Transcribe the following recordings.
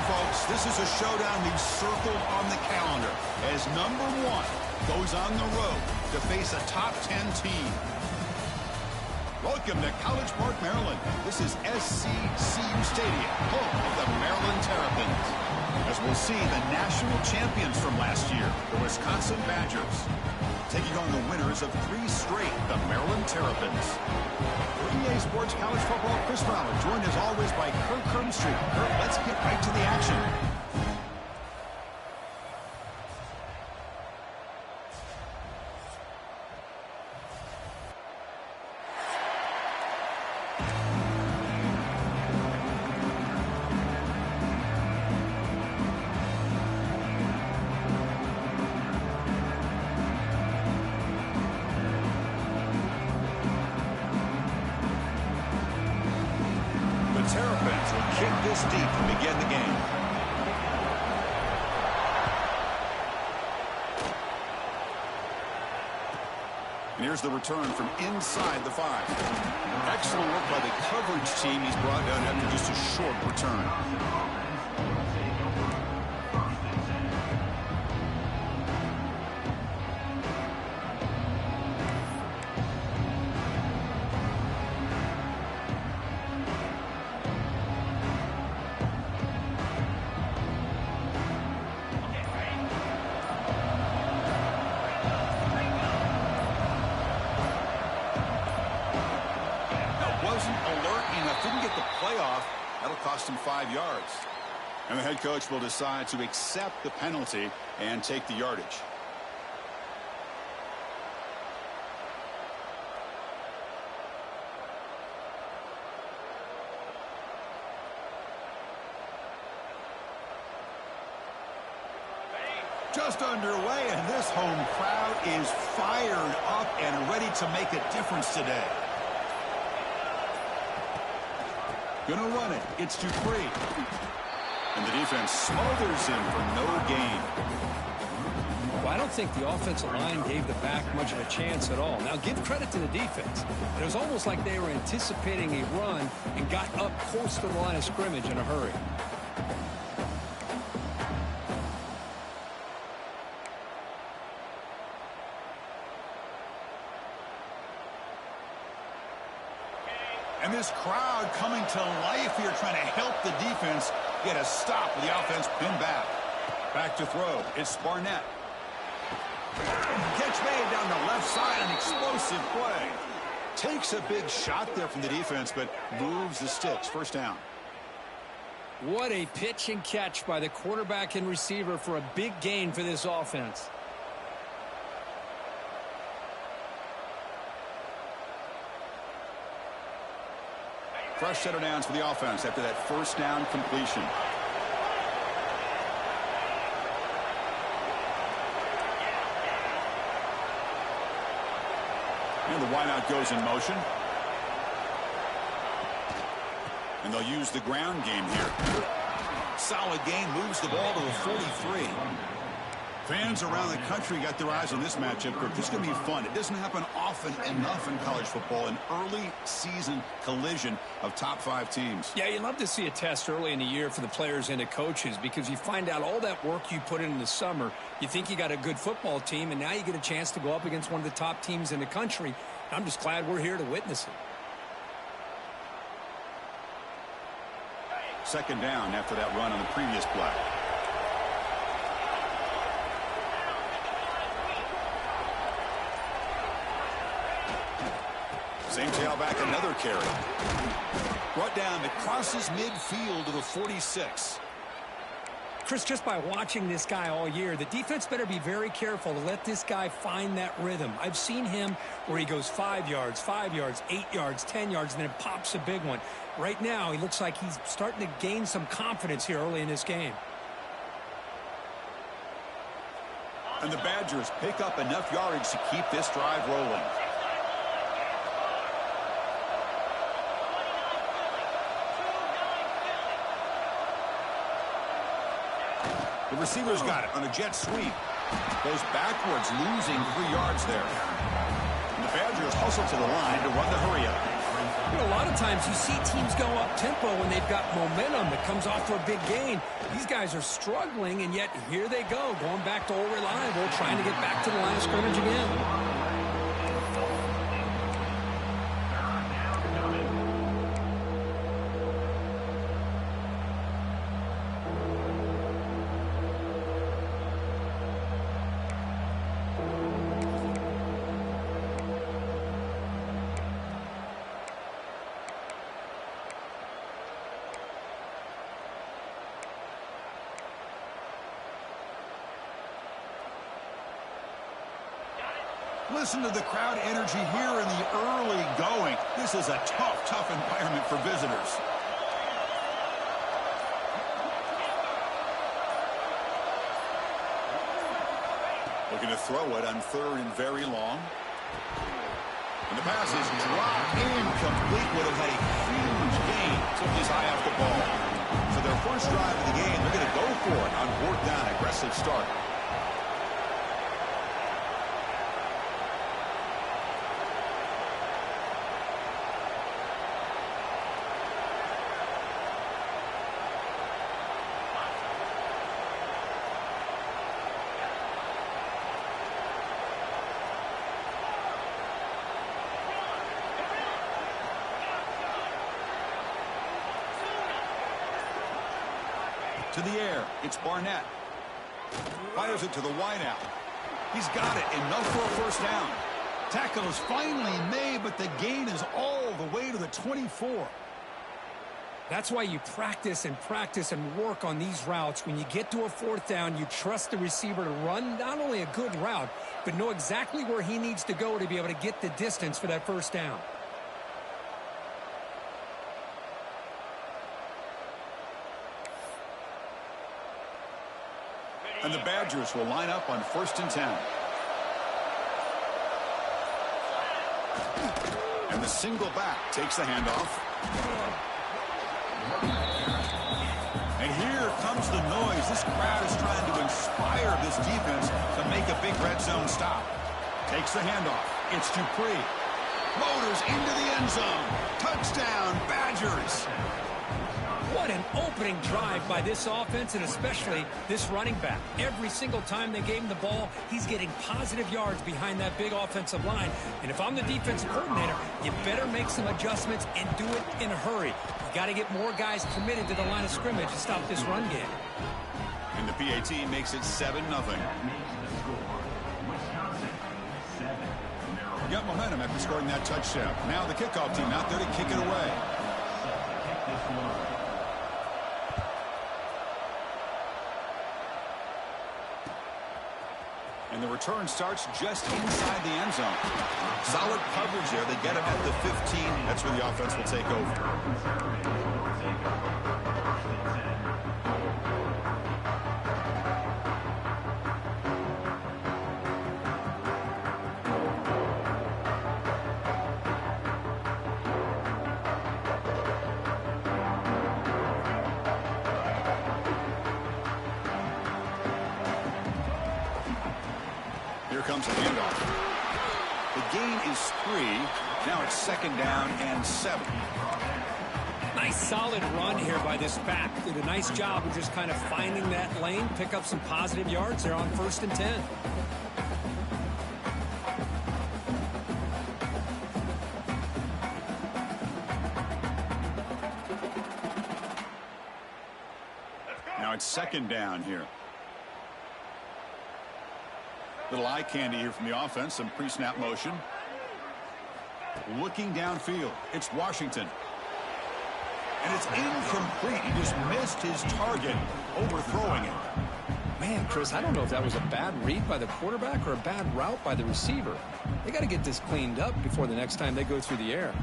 folks, this is a showdown we've circled on the calendar as number 1 goes on the road to face a top 10 team. Welcome to College Park, Maryland. This is SCCU Stadium, home of the Maryland Terrapins. As we'll see, the national champions from last year, the Wisconsin Badgers, taking on the winners of 3 straight, the Maryland Terrapins. For EA Sports College Football, Chris Fowler, joined as always by Kirk Herbstreit. Kirk, let's get right to the action. Terrapins will kick this deep to begin the game. And here's the return from inside the 5. Excellent work by the coverage team. He's brought down after just a short return. Didn't get the playoff. That'll cost him 5 yards. And the head coach will decide to accept the penalty and take the yardage. Just underway, and this home crowd is fired up and ready to make a difference today. Gonna run it. It's Dupree. And the defense smothers him for no gain. Well, I don't think the offensive line gave the back much of a chance at all. Now, give credit to the defense. It was almost like they were anticipating a run and got up close to the line of scrimmage in a hurry. And this crowd coming to life here, trying to help the defense get a stop with the offense pinned back. Back to throw. It's Barnett. Catch made down the left side, an explosive play. Takes a big shot there from the defense, but moves the sticks. First down. What a pitch and catch by the quarterback and receiver for a big gain for this offense. Fresh set of downs for the offense after that first down completion. And the wideout goes in motion. And they'll use the ground game here. Solid gain, moves the ball to the 43. Fans around the country got their eyes on this matchup. This is going to be fun. It doesn't happen often enough in college football, an early season collision of top 5 teams. Yeah, you'd love to see a test early in the year for the players and the coaches because you find out all that work you put in the summer. You think you got a good football team, and now you get a chance to go up against one of the top teams in the country. I'm just glad we're here to witness it. Second down after that run on the previous play. Same tailback, another carry. Brought down, it crosses midfield to the 46. Chris, just by watching this guy all year, the defense better be very careful to let this guy find that rhythm. I've seen him where he goes 5 yards, 8 yards, 10 yards, and then pops a big one. Right now, he looks like he's starting to gain some confidence here early in this game. And the Badgers pick up enough yardage to keep this drive rolling. The receiver's got it on a jet sweep. Goes backwards, losing 3 yards there. And the Badgers hustle to the line to run the hurry up. A lot of times you see teams go up-tempo when they've got momentum that comes off for a big gain. These guys are struggling, and yet here they go, going back to old reliable, trying to get back to the line of scrimmage again. Listen to the crowd energy here in the early going. This is a tough environment for visitors. Looking to throw it on 3rd and very long. And the pass is dropped incomplete. Would have had a huge gain. Took his eye off the ball. For their first drive of the game, they're going to go for it on 4th down. Aggressive start. To the air, it's Barnett. Fires it to the wideout. He's got it, enough for a first down. Tackle is finally made, but the gain is all the way to the 24. That's why you practice and work on these routes. When you get to a 4th down, you trust the receiver to run not only a good route, but know exactly where he needs to go to be able to get the distance for that first down. And the Badgers will line up on 1st and 10. And the single back takes the handoff. And here comes the noise. This crowd is trying to inspire this defense to make a big red zone stop. Takes the handoff. It's Dupree. Motors into the end zone. Touchdown, Badgers. What an opening drive by this offense, and especially this running back. Every single time they gave him the ball, he's getting positive yards behind that big offensive line. And if I'm the defensive coordinator, you better make some adjustments and do it in a hurry. You got to get more guys committed to the line of scrimmage to stop this run game. And the PAT makes it 7-0. Got momentum after scoring that touchdown. Now the kickoff team out there to kick it away. And the return starts just inside the end zone. Solid coverage there. They get him at the 15. That's where the offense will take over. Here comes a handoff. The gain is 3. Now it's 2nd down and 7. Nice solid run here by this back. Did a nice job of just kind of finding that lane, pick up some positive yards there on 1st and 10. Now it's 2nd down here. Little eye candy here from the offense. Some pre-snap motion. Looking downfield. It's Washington. And it's incomplete. He just missed his target, overthrowing it. Man, Chris, I don't know if that was a bad read by the quarterback or a bad route by the receiver. They got to get this cleaned up before the next time they go through the air.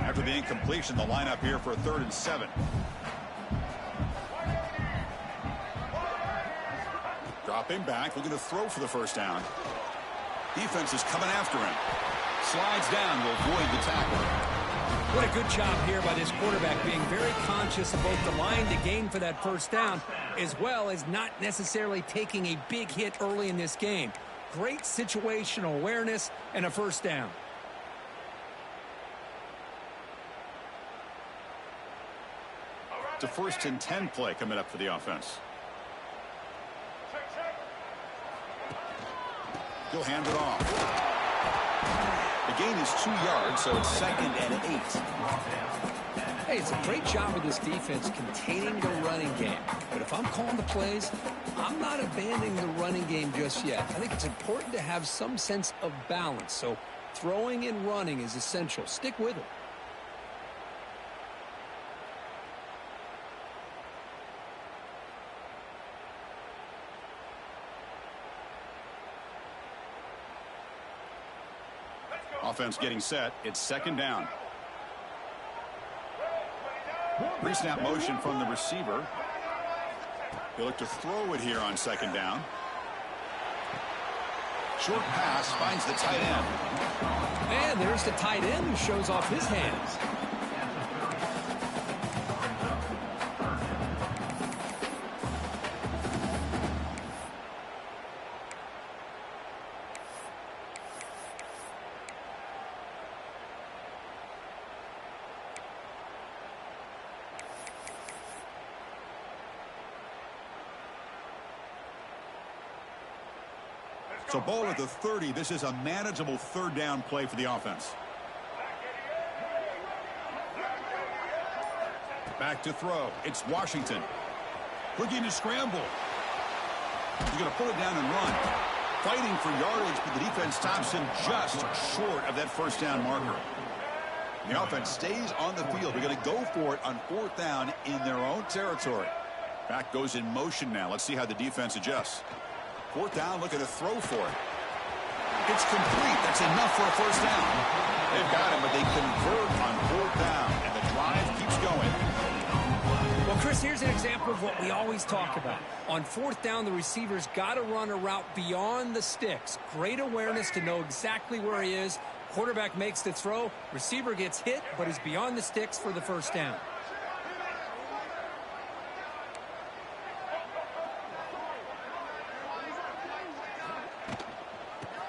After the incompletion, the lineup here for a 3rd and 7. Dropping back, looking to throw for the first down. Defense is coming after him. Slides down to avoid the tackle. What a good job here by this quarterback, being very conscious of both the line to gain for that first down, as well as not necessarily taking a big hit early in this game. Great situational awareness and a first down. It's a 1st and 10 play coming up for the offense. He'll hand it off. The gain is 2 yards, so it's 2nd and 8. Hey, it's a great job of this defense containing the running game. But if I'm calling the plays, I'm not abandoning the running game just yet. I think it's important to have some sense of balance. So throwing and running is essential. Stick with it. Offense getting set. It's 2nd down. Pre-snap motion from the receiver. He'll look to throw it here on 2nd down. Short pass finds the tight end. And there's the tight end who shows off his hands. So ball at the 30. This is a manageable 3rd down play for the offense. Back to throw. It's Washington. Looking to scramble. He's going to pull it down and run. Fighting for yardage, but the defense stops him just short of that 1st down marker. The offense stays on the field. They're going to go for it on 4th down in their own territory. Back goes in motion now. Let's see how the defense adjusts. 4th down, looking to throw for it. It's complete. That's enough for a 1st down. They've got him, but they convert on 4th down, and the drive keeps going. Well, Chris, here's an example of what we always talk about. On 4th down, the receiver's got to run a route beyond the sticks. Great awareness to know exactly where he is. Quarterback makes the throw. Receiver gets hit, but is beyond the sticks for the 1st down.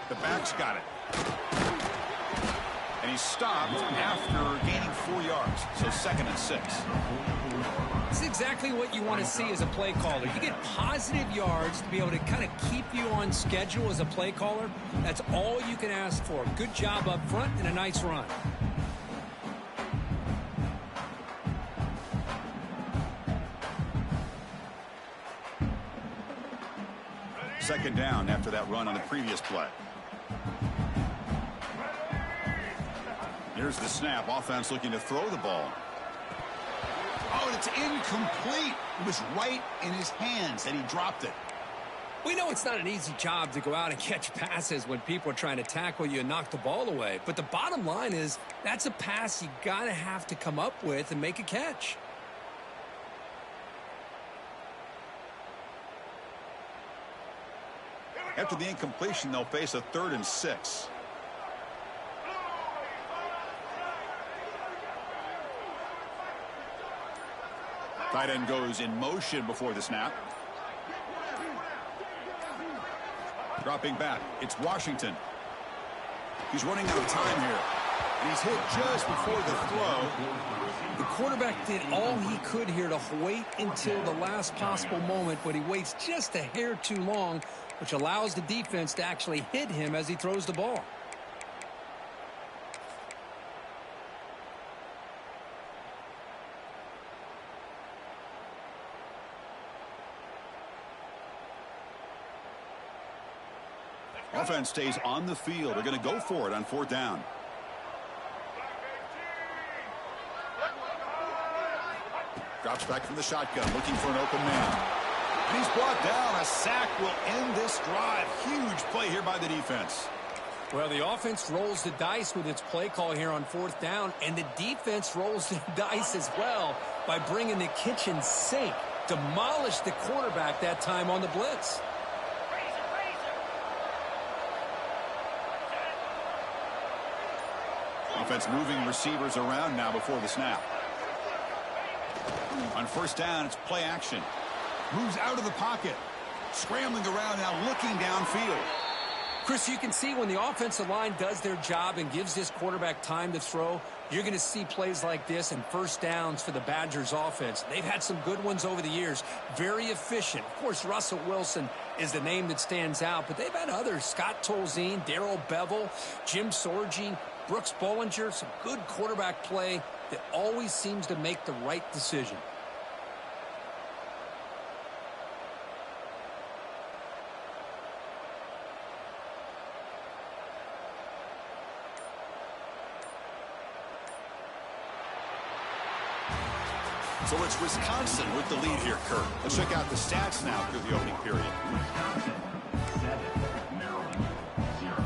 The back's got it. And he's stopped after gaining 4 yards. So 2nd and 6. It's exactly what you want to see as a play caller. You get positive yards to be able to kind of keep you on schedule as a play caller. That's all you can ask for. Good job up front and a nice run. Second down after that run on the previous play. Here's the snap. Offense looking to throw the ball. Oh, it's incomplete. It was right in his hands, and he dropped it. We know it's not an easy job to go out and catch passes when people are trying to tackle you and knock the ball away. But the bottom line is that's a pass you got to have to come up with and make a catch. After the incompletion, they'll face a 3rd and 6. Tight end goes in motion before the snap. Dropping back. It's Washington. He's running out of time here. And he's hit just before the throw. The quarterback did all he could here to wait until the last possible moment, but he waits just a hair too long, which allows the defense to actually hit him as he throws the ball. Offense stays on the field. They're going to go for it on 4th down. Drops back from the shotgun, looking for an open man. And he's brought down. A sack will end this drive. Huge play here by the defense. Well, the offense rolls the dice with its play call here on 4th down, and the defense rolls the dice as well by bringing the kitchen sink. Demolished the quarterback that time on the blitz. Offense moving receivers around now before the snap. On first down, it's play action. Moves out of the pocket. Scrambling around now, looking downfield. Chris, you can see when the offensive line does their job and gives this quarterback time to throw, you're going to see plays like this and first downs for the Badgers offense. They've had some good ones over the years. Very efficient. Of course, Russell Wilson is the name that stands out, but they've had others. Scott Tolzien, Darrell Bevel, Jim Sorgi, Brooks Bollinger. Some good quarterback play that always seems to make the right decision. So it's Wisconsin with the lead here, Kurt. Let's check out the stats now through the opening period. Wisconsin, 7, Maryland, 0.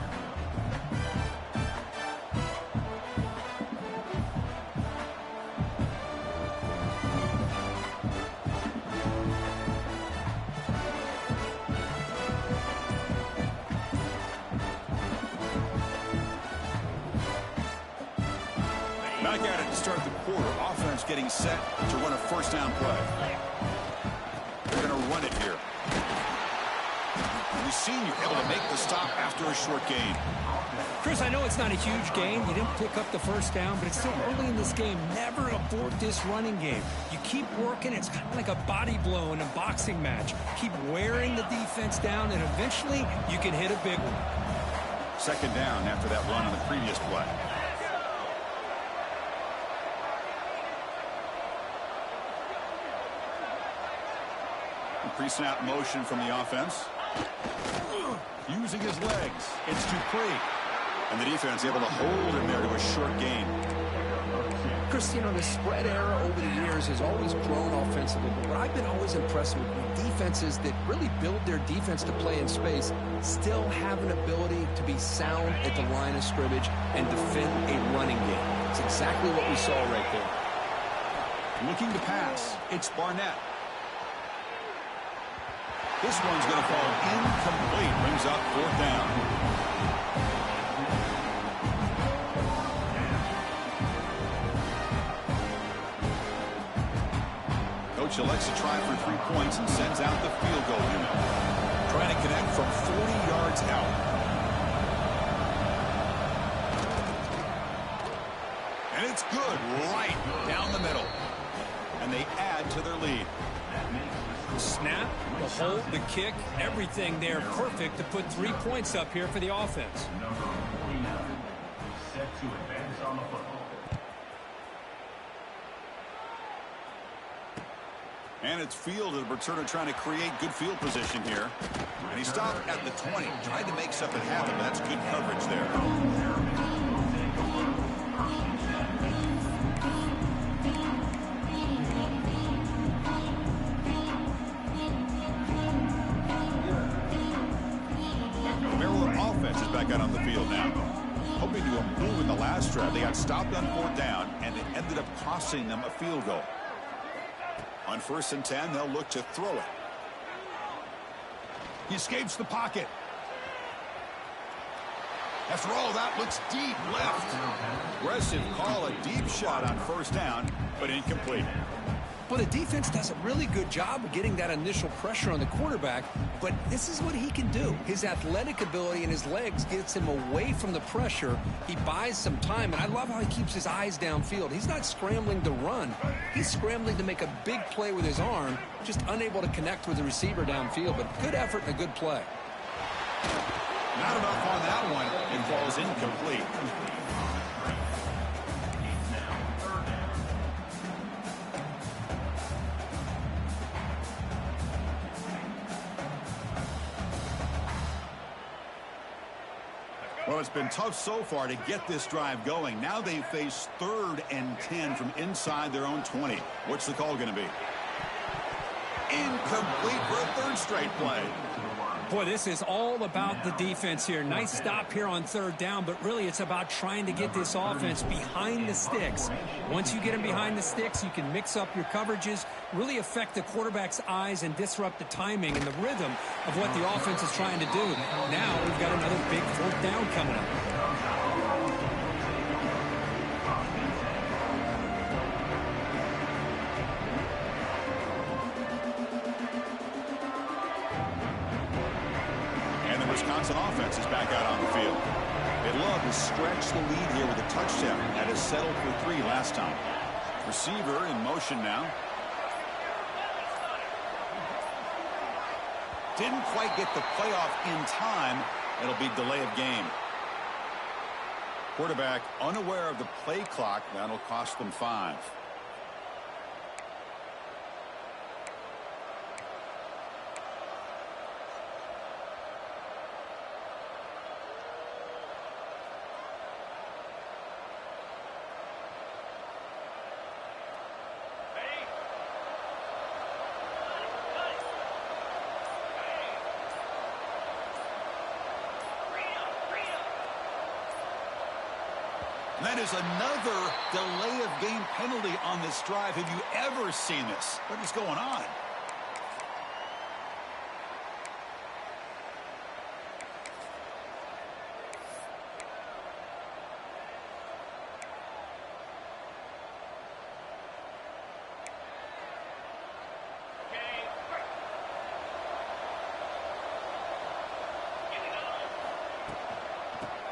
Back at it to start the quarter. Offense getting set to run a first down play. They're going to run it here. The senior able to make the stop after a short gain. Chris, I know it's not a huge gain. You didn't pick up the first down, but it's still early in this game. Never abort this running game. You keep working. It's kind of like a body blow in a boxing match. Keep wearing the defense down, and eventually you can hit a big one. Second down after that run on the previous play. Pre-snap motion from the offense. Using his legs. It's Dupree. And the defense able to hold him there to a short gain. Chris, you know, the spread era over the years has always grown offensively, but what I've been always impressed with defenses that really build their defense to play in space still have an ability to be sound at the line of scrimmage and defend a running game. It's exactly what we saw right there. Looking to pass. It's Barnett. This one's going to fall incomplete. Brings up fourth down. Coach elects to try for 3 points and sends out the field goal unit. Trying to connect from 40 yards out. And it's good right down the middle. And they add to their lead. Snap, the hold, the kick, everything there perfect to put 3 points up here for the offense. Number 49, set to advance on the football. And it's Field, a returner trying to create good field position here. And he stopped at the 20, tried to make something happen, but that's good coverage there. Back out on the field now. Hoping to improve in the last drive. They got stopped on fourth down, and it ended up costing them a field goal. On 1st and 10, they'll look to throw it. He escapes the pocket. After all, that looks deep left. Aggressive call, a deep shot on 1st down, but incomplete. Well, the defense does a really good job of getting that initial pressure on the quarterback, but this is what he can do. His athletic ability and his legs gets him away from the pressure. He buys some time, and I love how he keeps his eyes downfield. He's not scrambling to run. He's scrambling to make a big play with his arm, just unable to connect with the receiver downfield, but good effort and a good play. Not enough on that one. It falls incomplete. Well, it's been tough so far to get this drive going. Now they face 3rd and 10 from inside their own 20. What's the call going to be? Incomplete for a 3rd straight play. Boy, this is all about the defense here. Nice stop here on 3rd down, but really it's about trying to get this offense behind the sticks. Once you get them behind the sticks, you can mix up your coverages, really affect the quarterback's eyes and disrupt the timing and the rhythm of what the offense is trying to do. Now we've got another big 4th down coming up. Wisconsin offense is back out on the field. They love to stretch the lead here with a touchdown. That is settled for 3 last time. Receiver in motion now. Didn't quite get the playoff in time. It'll be delay of game. Quarterback unaware of the play clock. That'll cost them 5. That is another delay of game penalty on this drive. Have you ever seen this? What is going on?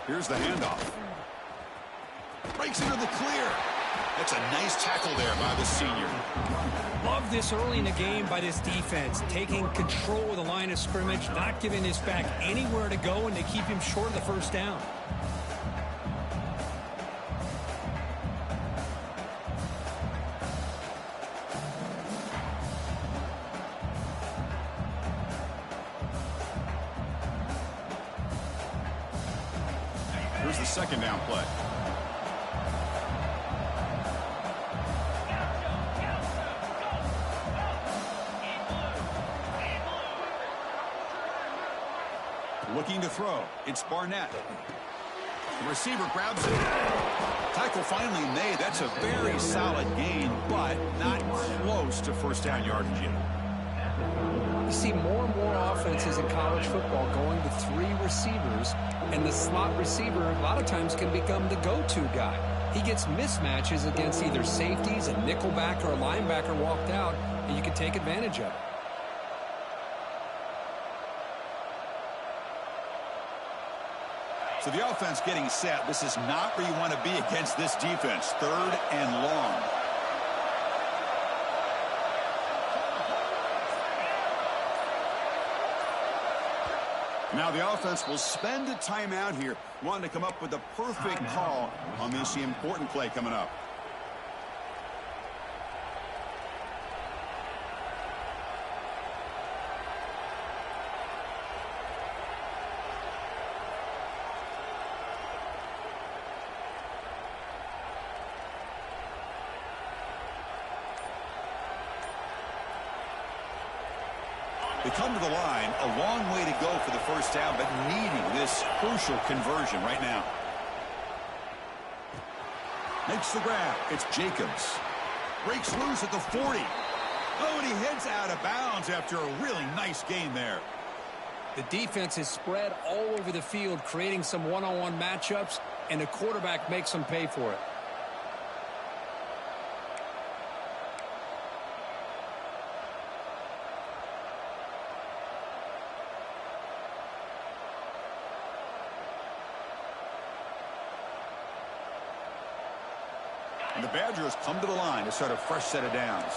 Here's the handoff. Breaks into the clear. That's a nice tackle there by the senior. Love this early in the game by this defense. Taking control of the line of scrimmage, not giving this back anywhere to go, and they keep him short of the first down. Here's the second down play. Looking to throw. It's Barnett. The receiver grabs it. Tackle finally made. That's a very solid gain, but not close to first down yardage yet. You see more and more offenses in college football going to 3 receivers, and the slot receiver a lot of times can become the go-to guy. He gets mismatches against either safeties, a nickelback, or a linebacker walked out, and you can take advantage of it. So the offense getting set. This is not where you want to be against this defense. 3rd and long. Now the offense will spend a timeout here, wanting to come up with the perfect call on this important play coming up. They come to the line, a long way to go for the first down, but needing this crucial conversion right now. Makes the grab. It's Jacobs. Breaks loose at the 40. Oh, and he heads out of bounds after a really nice gain there. The defense is spread all over the field, creating some one-on-one matchups, and the quarterback makes them pay for it. And the Badgers come to the line to start a fresh set of downs.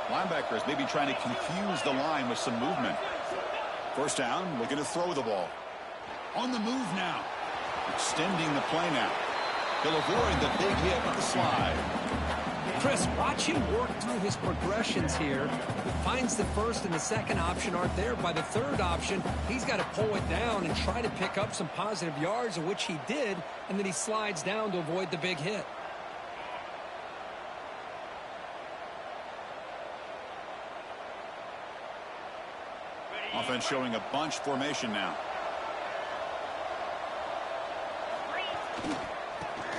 Linebackers maybe trying to confuse the line with some movement. First down, looking to throw the ball. On the move now. Extending the play now. He'll avoid the big hit with the slide. Chris, watch him work through his progressions here. He finds the first and the second option aren't there. By the third option, he's got to pull it down and try to pick up some positive yards, of which he did, and then he slides down to avoid the big hit. Offense showing a bunch formation now.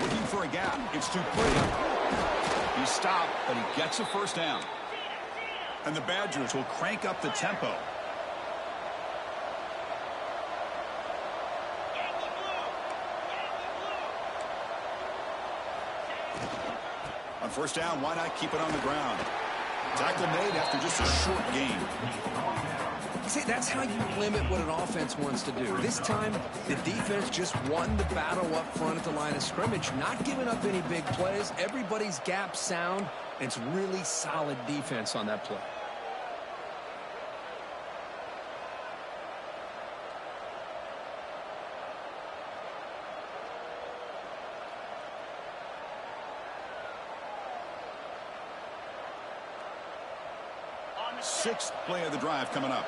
Looking for a gap. It's too pretty. He stopped, but he gets a first down. And the Badgers will crank up the tempo. On first down, why not keep it on the ground? Tackle made after just a short gain. See, that's how you limit what an offense wants to do. This time, the defense just won the battle up front at the line of scrimmage, not giving up any big plays. Everybody's gap sound, and it's really solid defense on that play. Sixth play of the drive coming up.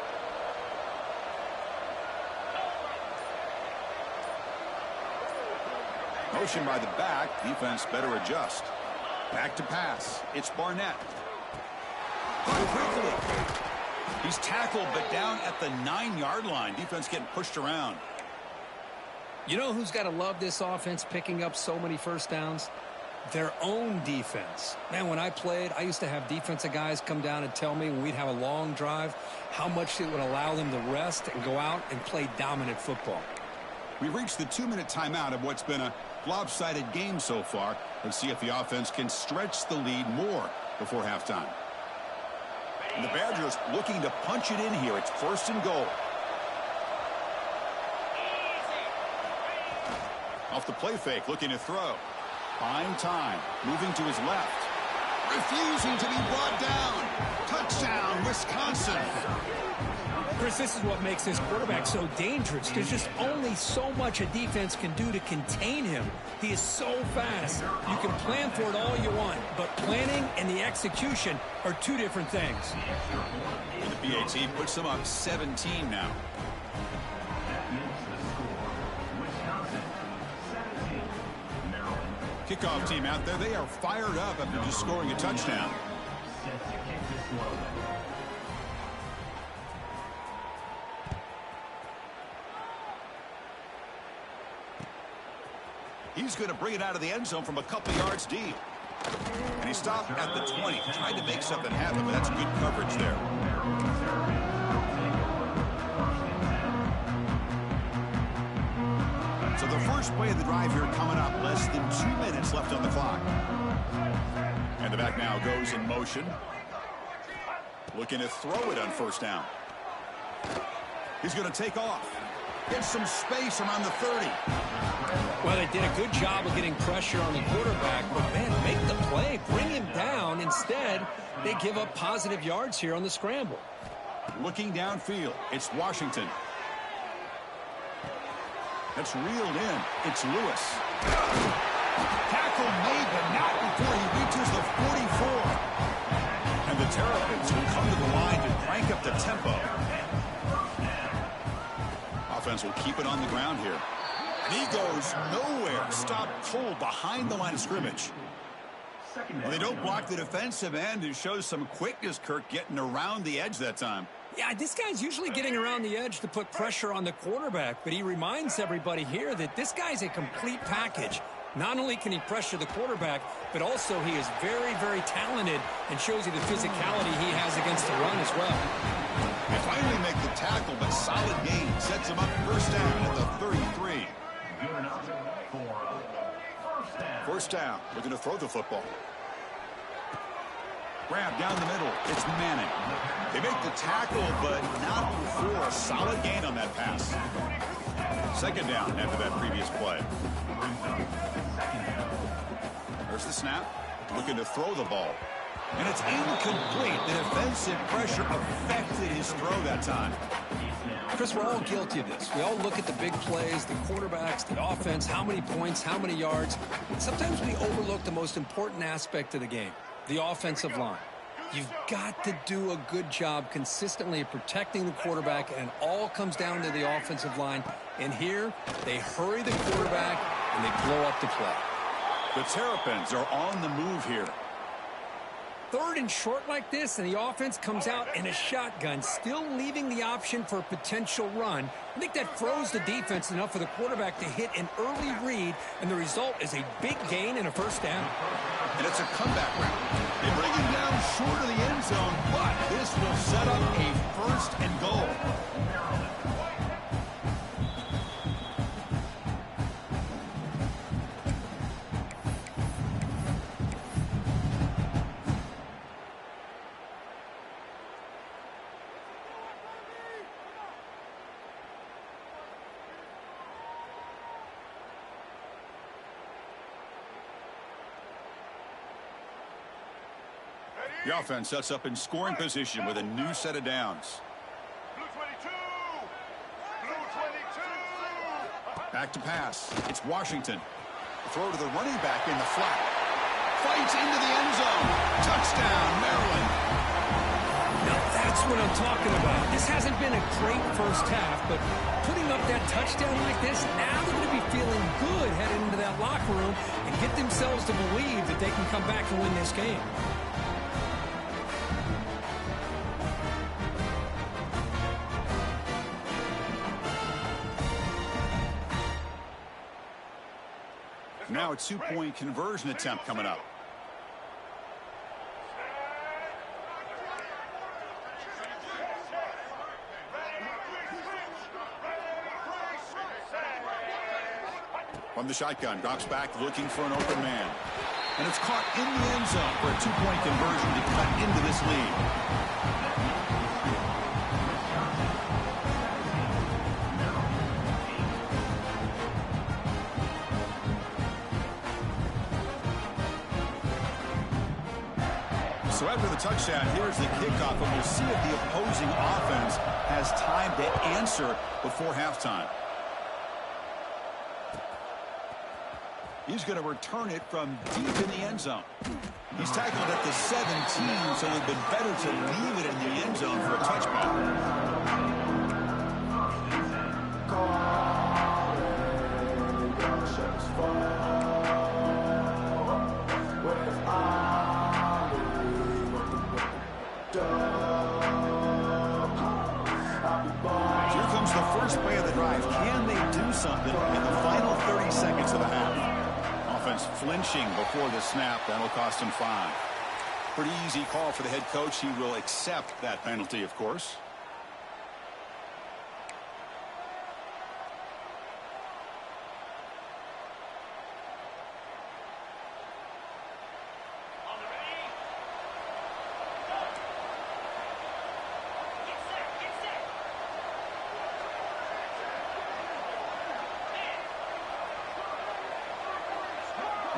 Motion by the back. Defense better adjust. Back to pass. It's Barnett. Quickly. He's tackled, but down at the 9-yard line. Defense getting pushed around. You know who's got to love this offense picking up so many first downs? Their own defense. Man, when I played, I used to have defensive guys come down and tell me when we'd have a long drive how much it would allow them to rest and go out and play dominant football. We've reached the 2-minute timeout of what's been a lopsided game so far. Let's see if the offense can stretch the lead more before halftime. And the Badgers looking to punch it in here. It's 1st and goal. Off the play fake, looking to throw. Fine time, moving to his left. Refusing to be brought down. Touchdown, Wisconsin. Chris, this is what makes this quarterback so dangerous. There's just only so much a defense can do to contain him. He is so fast. You can plan for it all you want, but planning and the execution are two different things. And the BAT puts them up 17 now. Kickoff team out there, they are fired up after just scoring a touchdown. He's going to bring it out of the end zone from a couple yards deep. And he stopped at the 20, tried to make something happen, but that's good coverage there. So the first play of the drive here coming up. Less than 2 minutes left on the clock. And the back now goes in motion. Looking to throw it on 1st down. He's going to take off. Get some space around the 30. Well, they did a good job of getting pressure on the quarterback, but, man, make the play. Bring him down. Instead, they give up positive yards here on the scramble. Looking downfield. It's Washington. That's reeled in. It's Lewis. Tackle made, but not before he reaches the 44. And the Terrapins will come to the line to crank up the tempo. Offense will keep it on the ground here. And he goes nowhere. Stopped cold behind the line of scrimmage. Well, they don't block the defensive end, who shows some quickness, Kirk, getting around the edge that time. Yeah, this guy's usually getting around the edge to put pressure on the quarterback, but he reminds everybody here that this guy's a complete package. Not only can he pressure the quarterback, but also he is very, very talented and shows you the physicality he has against the run as well. They finally make the tackle, but solid gain sets him up 1st down at the 33. First down, looking to throw the football. Grab down the middle. It's Manning. They make the tackle, but not before a solid gain on that pass. 2nd down after that previous play. There's the snap. Looking to throw the ball. And it's incomplete. The defensive pressure affected his throw that time. Chris, we're all guilty of this. We all look at the big plays, the quarterbacks, the offense, how many points, how many yards. Sometimes we overlook the most important aspect of the game. The offensive line. You've got to do a good job consistently of protecting the quarterback, and it all comes down to the offensive line. And here, they hurry the quarterback, and they blow up the play. The Terrapins are on the move here. 3rd and short like this, and the offense comes out in a shotgun, still leaving the option for a potential run. I think that froze the defense enough for the quarterback to hit an early read, and the result is a big gain and a 1st down. And it's a comeback round. They bring him down short of the end zone, but this will set up a 1st and goal. The offense sets up in scoring position with a new set of downs. Back to pass. It's Washington. Throw to the running back in the flat. Fights into the end zone. Touchdown, Maryland. Now that's what I'm talking about. This hasn't been a great first half, but putting up that touchdown like this, now they're going to be feeling good heading into that locker room and get themselves to believe that they can come back and win this game. Now a two-point conversion attempt coming up. From the shotgun, drops back looking for an open man. And it's caught in the end zone for a two-point conversion to cut into this lead. So after the touchdown, here's the kickoff, and we'll see if the opposing offense has time to answer before halftime. He's going to return it from deep in the end zone. He's tackled at the 17, so it would have been better to leave it in the end zone for a touchback. Here comes the first play of the drive. Can they do something in the final 30 seconds of the half? Offense flinching before the snap. That'll cost him 5. Pretty easy call for the head coach. He will accept that penalty, of course.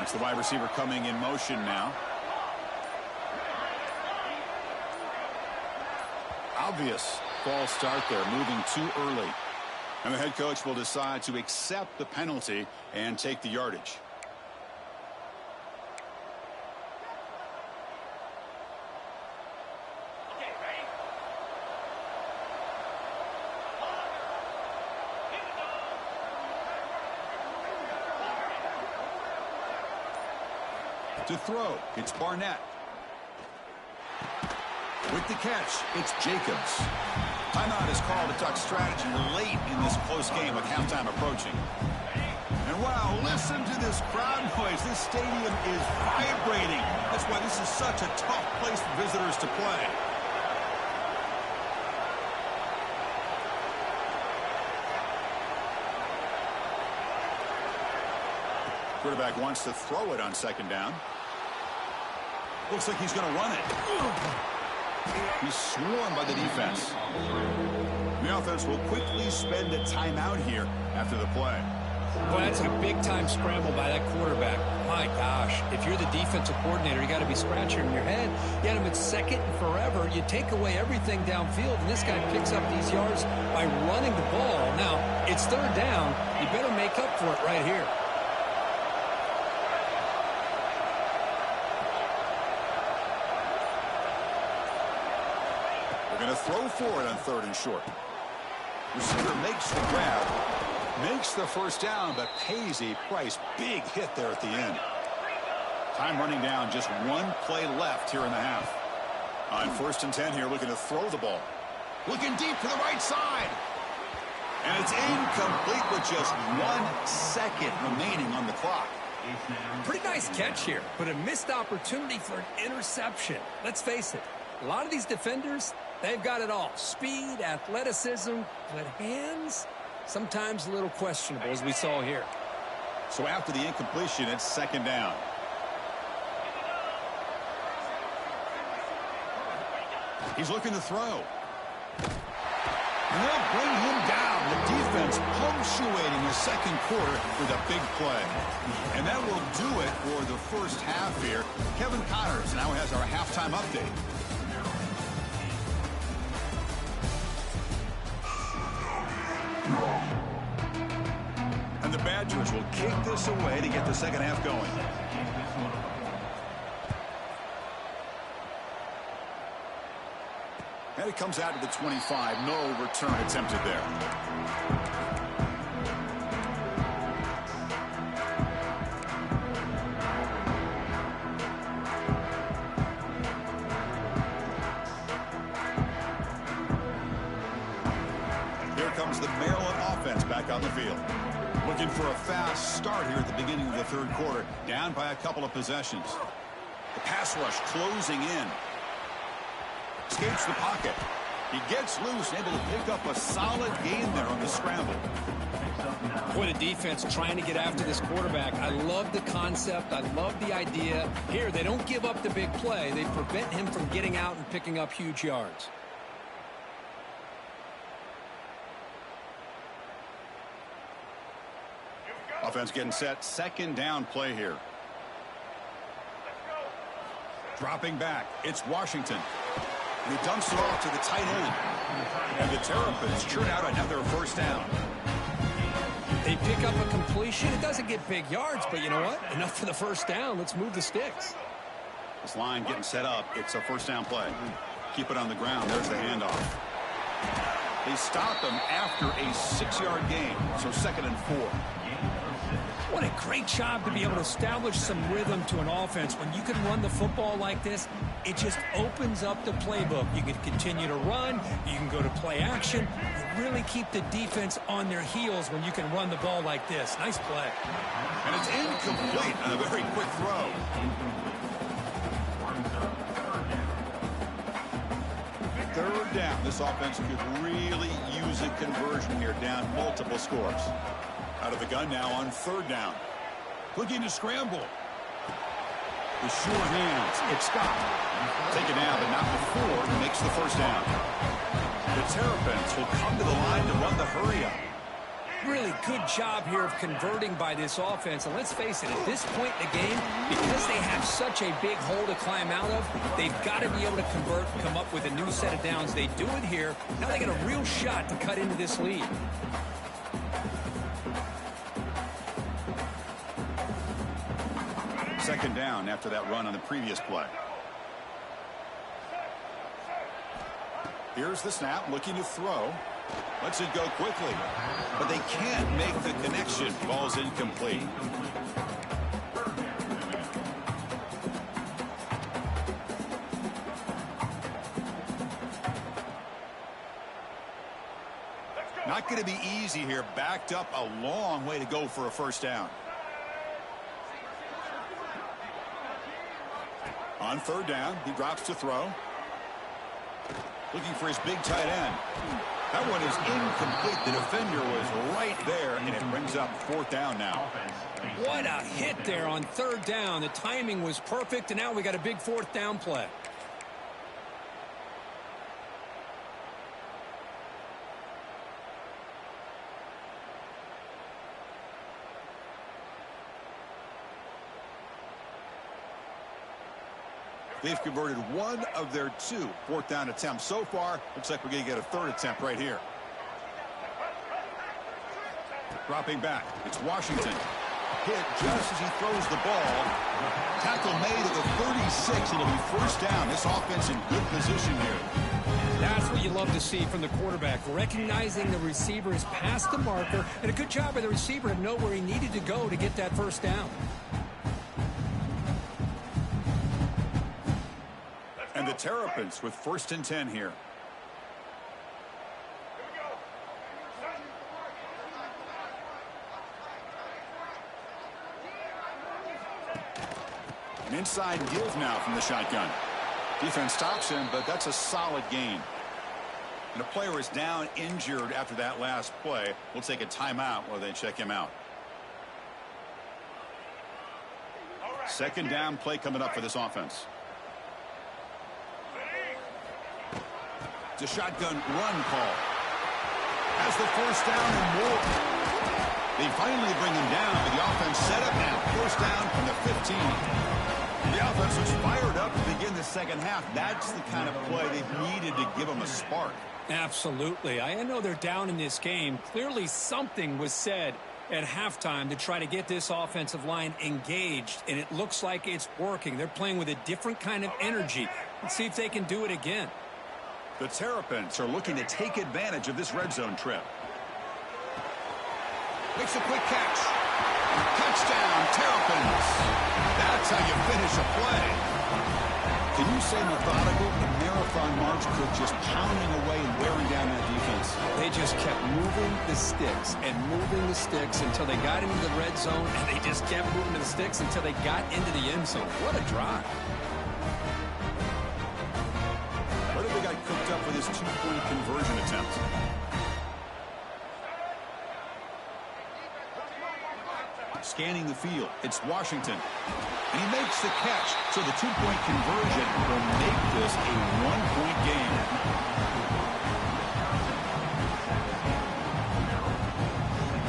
It's the wide receiver coming in motion now. Obvious false start there, moving too early. And the head coach will decide to accept the penalty and take the yardage. To throw, it's Barnett. With the catch, it's Jacobs. Timeout is called to talk strategy late in this close game with halftime approaching. And wow, listen to this crowd noise. This stadium is vibrating. That's why this is such a tough place for visitors to play. Quarterback wants to throw it on second down. Looks like he's going to run it. He's swarmed by the defense. The offense will quickly spend a timeout here after the play. Well, that's a big-time scramble by that quarterback. My gosh, if you're the defensive coordinator, you got to be scratching your head. You had him at second and forever. You take away everything downfield, and this guy picks up these yards by running the ball. Now, it's third down. You better make up for it right here. Going to throw for it on third and short. Receiver makes the grab, makes the first down, but pays a price. Big hit there at the end. Time running down, just one play left here in the half. On first and 10 here, looking to throw the ball. Looking deep to the right side. And it's incomplete with just 1 second remaining on the clock. Pretty nice catch here, but a missed opportunity for an interception. Let's face it, a lot of these defenders, they've got it all. Speed, athleticism, but hands, sometimes a little questionable, as we saw here. So after the incompletion, it's second down. He's looking to throw. And they'll bring him down. The defense offense punctuating the second quarter with a big play. And that will do it for the first half here. Kevin Connors now has our halftime update. And the Badgers will kick this away to get the second half going. And it comes out to the 25. No return attempted there. Here comes the Maryland offense back on the field. Looking for a fast start here at the beginning of the third quarter. Down by a couple of possessions. The pass rush closing in. Escapes the pocket. He gets loose, able to pick up a solid gain there on the scramble. Boy, the defense trying to get after this quarterback. I love the concept. I love the idea. Here, they don't give up the big play. They prevent him from getting out and picking up huge yards. Offense getting set. Second down play here. Dropping back. It's Washington. And he dumps it off to the tight end. And the Terrapins churn out another first down. They pick up a completion. It doesn't get big yards, but you know what? Enough for the first down. Let's move the sticks. This line getting set up. It's a first down play. Keep it on the ground. There's the handoff. They stop him after a 6-yard gain. So 2nd and 4. What a great job to be able to establish some rhythm to an offense. When you can run the football like this, it just opens up the playbook. You can continue to run. You can go to play action. You really keep the defense on their heels when you can run the ball like this. Nice play. And it's incomplete on a very quick throw. Third down. This offense could really use a conversion here, down multiple scores. Out of the gun now on 3rd down. Looking to scramble. The sure hands. It's Scott. Taken down, but not before he makes the first down. The Terrapins will come to the line to run the hurry up. Really good job here of converting by this offense. And let's face it, at this point in the game, because they have such a big hole to climb out of, they've got to be able to convert and come up with a new set of downs. They do it here. Now they get a real shot to cut into this lead. Second down after that run on the previous play. Here's the snap, looking to throw. Lets it go quickly. But they can't make the connection. Ball's incomplete. Not going to be easy here. Backed up a long way to go for a first down. On 3rd down, he drops to throw. Looking for his big tight end. That one is incomplete. The defender was right there, and it brings up 4th down now. What a hit there on 3rd down. The timing was perfect, and now we got a big 4th down play. They've converted 1 of their 2 4th down attempts so far. Looks like we're going to get a 3rd attempt right here. Dropping back. It's Washington. Hit just as he throws the ball. Tackle made at the 36. It'll be first down. This offense in good position here. That's what you love to see from the quarterback. Recognizing the receiver is past the marker. And a good job by the receiver to know where he needed to go to get that first down. And the Terrapins with 1st and 10 here. An inside give now from the shotgun. Defense stops him, but that's a solid gain. And a player is down injured after that last play. We'll take a timeout while they check him out. Second down play coming up for this offense. It's a shotgun run call. has the first down and more. They finally bring him down, but the offense set up now. First down from the 15. The offense was fired up to begin the second half. That's the kind of play they needed to give them a spark. Absolutely. I know they're down in this game. Clearly something was said at halftime to try to get this offensive line engaged, and it looks like it's working. They're playing with a different kind of energy. Let's see if they can do it again. The Terrapins are looking to take advantage of this red zone trip. Makes a quick catch. Touchdown, Terrapins. That's how you finish a play. Can you say methodical? A marathon march, could just pounding away and wearing down that defense. They just kept moving the sticks and moving the sticks until they got into the red zone, and they just kept moving the sticks until they got into the end zone. What a drive. What if they got cooked up for this two-point conversion attempt? Scanning the field, it's Washington. And he makes the catch, so the two-point conversion will make this a one-point game.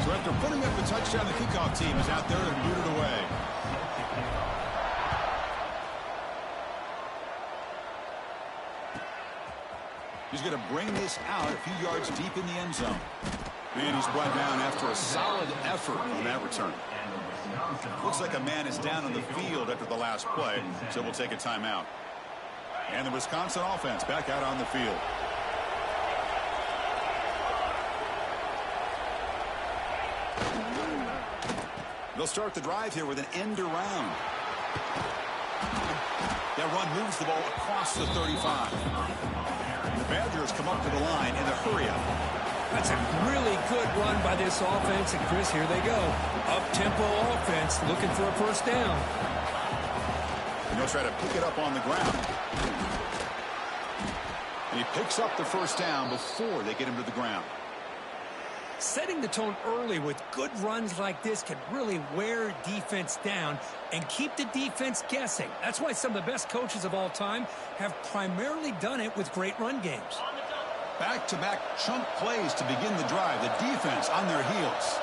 So after putting up the touchdown, the kickoff team is out there to boot it away. He's going to bring this out a few yards deep in the end zone. And he's brought down after a solid effort on that return. Looks like a man is down on the field after the last play, so we'll take a timeout. And the Wisconsin offense back out on the field. They'll start the drive here with an end around. That run moves the ball across the 35. The Badgers come up to the line in a hurry-up. That's a really good run by this offense. And, Chris, here they go. Up-tempo offense looking for a first down. And he'll try to pick it up on the ground. And he picks up the first down before they get him to the ground. Setting the tone early with good runs like this can really wear defense down and keep the defense guessing. That's why some of the best coaches of all time have primarily done it with great run games. Back-to-back chunk plays to begin the drive. The defense on their heels.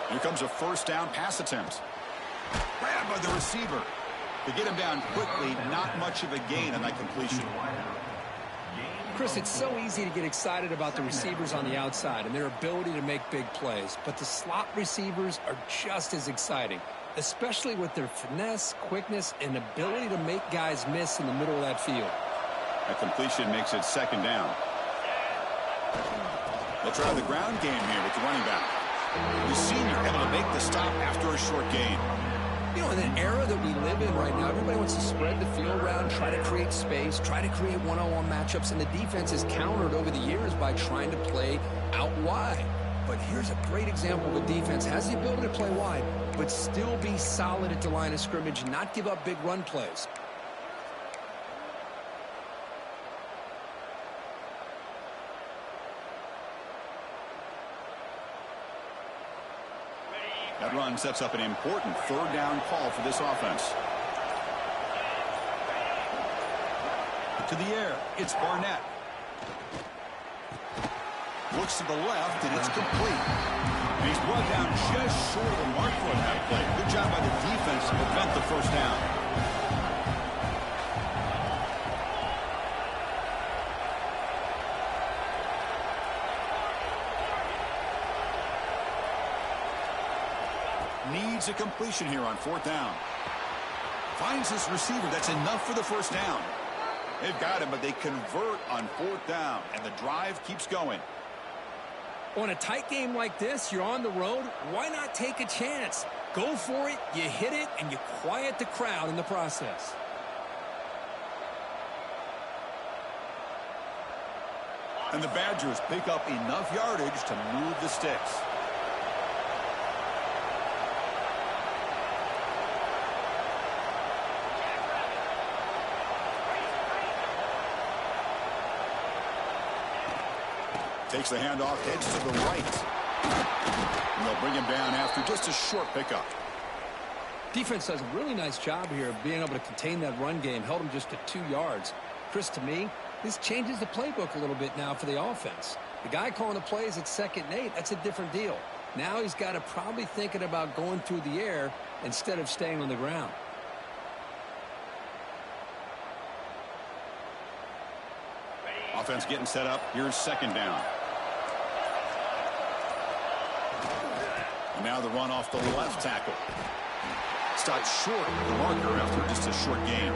Here comes a first down pass attempt. Grabbed by the receiver. To get him down quickly, not much of a gain on that completion. Chris, it's so easy to get excited about the receivers on the outside and their ability to make big plays, but the slot receivers are just as exciting, especially with their finesse, quickness, and ability to make guys miss in the middle of that field. That completion makes it second down. They'll try the ground game here with the running back. The senior able to make the stop after a short gain. You know, in an era that we live in right now, everybody wants to spread the field around, try to create space, try to create one-on-one matchups, and the defense is countered over the years by trying to play out wide. But here's a great example of a defense has the ability to play wide, but still be solid at the line of scrimmage and not give up big run plays. That run sets up an important third down call for this offense. To the air, it's Barnett. Looks to the left, and it's complete. And he's brought down just short of the mark on that play. Good job by the defense to prevent the first down. Needs a completion here on fourth down. Finds this receiver. That's enough for the first down. They've got him, but they convert on fourth down, and the drive keeps going. On a tight game like this, you're on the road. Why not take a chance? Go for it, you hit it, and you quiet the crowd in the process. And the Badgers pick up enough yardage to move the sticks. Takes the handoff, heads to the right. And they'll bring him down after just a short pickup. Defense does a really nice job here of being able to contain that run game. Held him just to 2 yards. Chris, to me, This changes the playbook a little bit now for the offense. The guy calling the plays at 2nd and 8, that's a different deal. Now he's got to probably thinking about going through the air instead of staying on the ground. Offense getting set up. Here's 2nd down. And now the run off the left tackle. Stopped short of the marker after just a short gain.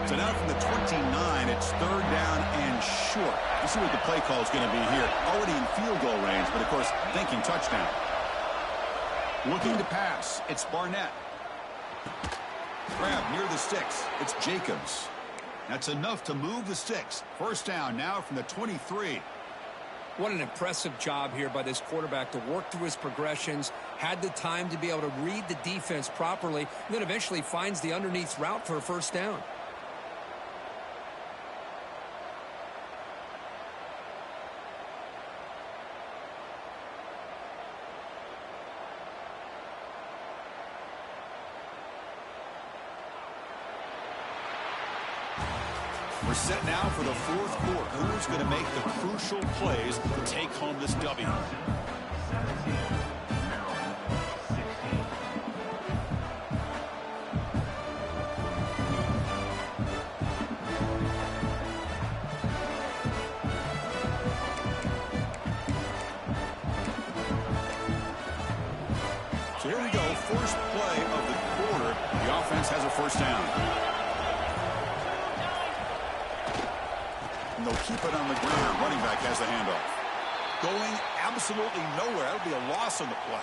So now from the 29, it's 3rd down and short. Let's see what the play call is going to be here. Already in field goal range, but of course thinking touchdown. Looking to pass, it's Barnett. Grab near the sticks, it's Jacobs. That's enough to move the sticks. 1st down now from the 23. What an impressive job here by this quarterback to work through his progressions, had the time to be able to read the defense properly, and then eventually finds the underneath route for a 1st down. We're set now for the 4th quarter. Who's going to make the crucial plays to take home this W? So here we go. First play of the quarter. The offense has a 1st down. They'll keep it on the ground. Running back has the handoff. Going absolutely nowhere. That'll be a loss on the play.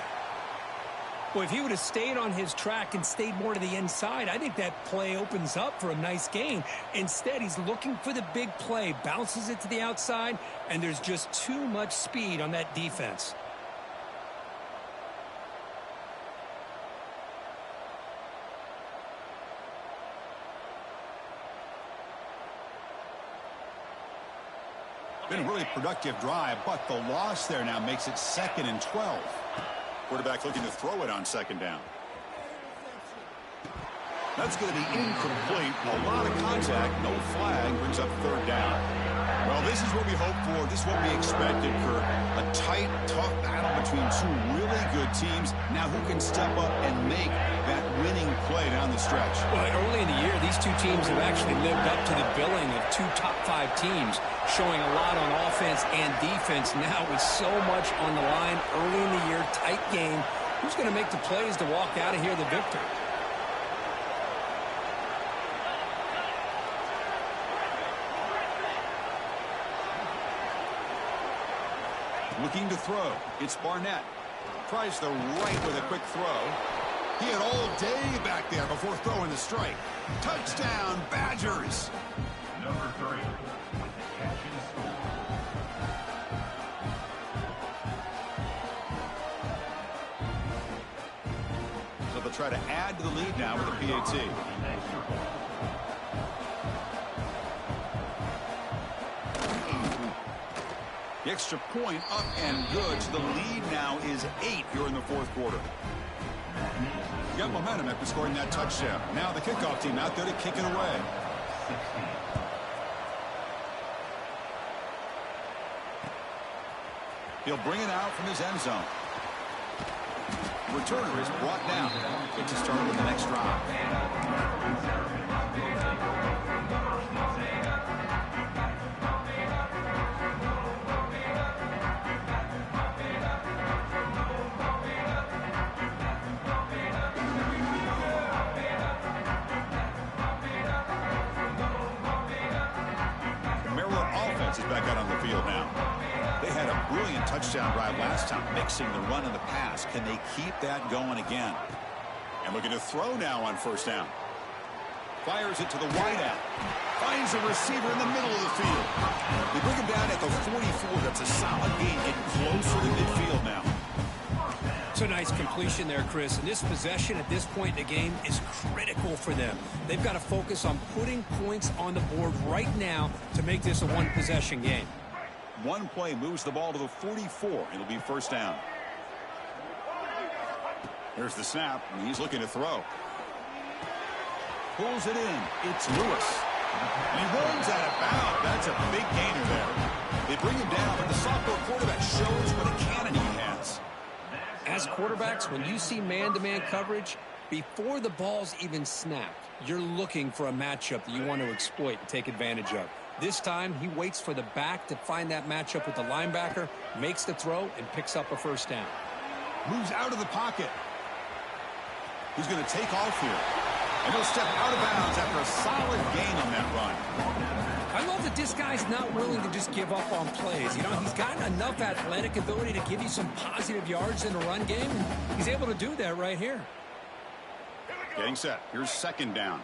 Well, if he would have stayed on his track and stayed more to the inside, I think that play opens up for a nice gain. Instead, he's looking for the big play, bounces it to the outside, and there's just too much speed on that defense. Been a really productive drive, but the loss there now makes it 2nd and 12. Quarterback looking to throw it on 2nd down. That's going to be incomplete. A lot of contact, no flag, brings up 3rd down. Well, this is what we hoped for. This is what we expected, Kurt. A tight, tough battle between 2 really good teams. Now who can step up and make that winning play down the stretch? Well, early in the year, these 2 teams have actually lived up to the billing of 2 top 5 teams, showing a lot on offense and defense. Now with so much on the line early in the year, tight game, who's going to make the plays to walk out of here the victor? Looking to throw. It's Barnett. Tries the right with a quick throw. He had all day back there before throwing the strike. Touchdown, Badgers. Number 3 with the catch and score. So they'll try to add to the lead now with a PAT. The extra point up and good. So the lead now is 8 here in the 4th quarter. Got momentum after scoring that touchdown. Now the kickoff team out there to kick it away. He'll bring it out from his end zone. Returner is brought down. Gets to start with the next drive. Is back out on the field now. They had a brilliant touchdown drive last time, mixing the run and the pass. Can they keep that going again? And looking to throw now on 1st down. Fires it to the wide out. Finds a receiver in the middle of the field. They bring him down at the 44. That's a solid gain, getting closer to midfield now. It's a nice completion there, Chris. And this possession at this point in the game is critical for them. They've got to focus on putting points on the board right now to make this a one-possession game. One play moves the ball to the 44. It'll be first down. Here's the snap, and he's looking to throw. Pulls it in. It's Lewis. And he runs out of bounds. That's a big gainer there. They bring him down, but the sophomore quarterback shows what a cannon he has. As quarterbacks, when you see man-to-man coverage, before the ball's even snapped, you're looking for a matchup that you want to exploit and take advantage of. This time, he waits for the back to find that matchup with the linebacker, makes the throw, and picks up a first down. Moves out of the pocket. He's going to take off here. And he'll step out of bounds after a solid gain on that run. I love that this guy's not willing to just give up on plays. You know, he's got enough athletic ability to give you some positive yards in the run game. And he's able to do that right here. Getting set. Here's second down.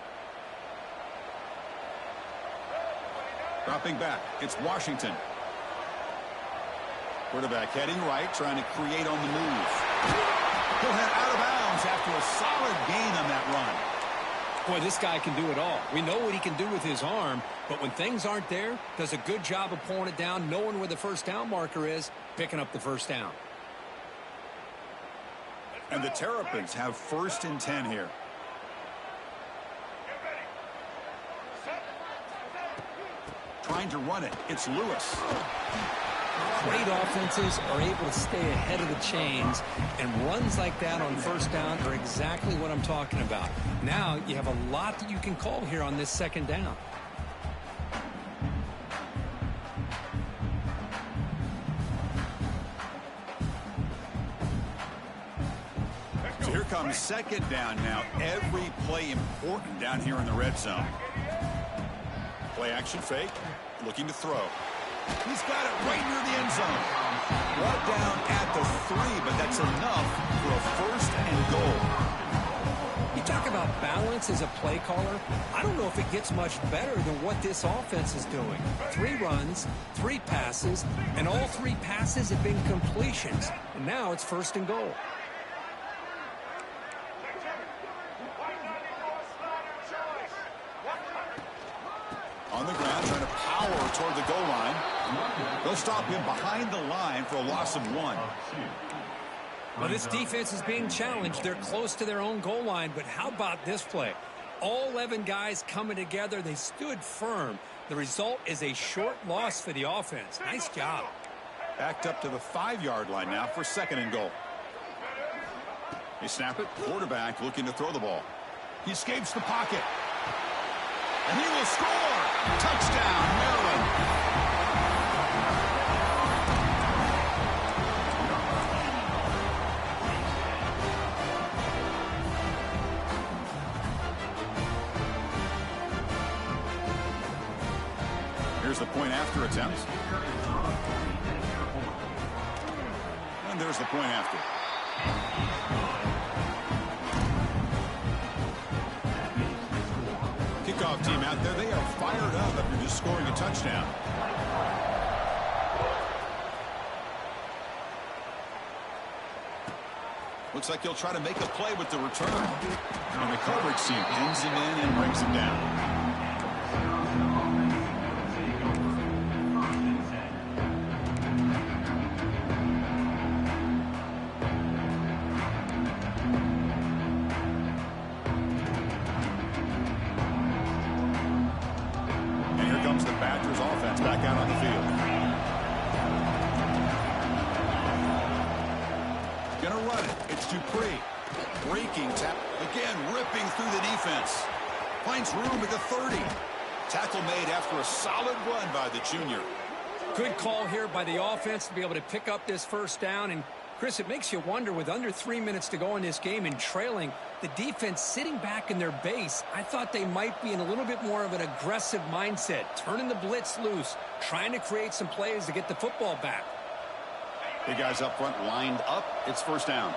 Dropping back. It's Washington. Quarterback heading right, trying to create on the move. He'll head out of bounds after a solid gain on that run. Boy, this guy can do it all. We know what he can do with his arm, but when things aren't there, does a good job of pulling it down, knowing where the first down marker is, picking up the first down. And the Terrapins have first and 10 here. Trying to run it. It's Lewis. Great offenses are able to stay ahead of the chains, and runs like that on first down are exactly what I'm talking about. Now you have a lot that you can call here on this second down. So here comes second down now. Every play important down here in the red zone. Play action fake. Looking to throw. He's got it right near the end zone. Brought down at the 3, but that's enough for a first and goal. You talk about balance as a play caller. I don't know if it gets much better than what this offense is doing. 3 runs, 3 passes, and all 3 passes have been completions. And now it's first and goal. On the ground, trying to power toward the goal line. They'll stop him behind the line for a loss of 1. Well, this defense is being challenged. They're close to their own goal line, but how about this play? All 11 guys coming together. They stood firm. The result is a short loss for the offense. Nice job. Backed up to the 5-yard line now for second and goal. They snap it. Quarterback looking to throw the ball. He escapes the pocket. And he will score. Touchdown, Maryland. Here's the point after attempt. And there's the point after. Kickoff team out there. They are fired up after just scoring a touchdown. Looks like he'll try to make a play with the return. And the coverage team pins him in and brings him down. Back out on the field. Gonna run it. It's Dupree. Breaking tap. Again, ripping through the defense. Finds room at the 30. Tackle made after a solid run by the junior. Good call here by the offense to be able to pick up this first down. And Chris, it makes you wonder, with under 3 minutes to go in this game and trailing, the defense sitting back in their base, I thought they might be in a little bit more of an aggressive mindset, turning the blitz loose, trying to create some plays to get the football back. The guys up front lined up. It's first down.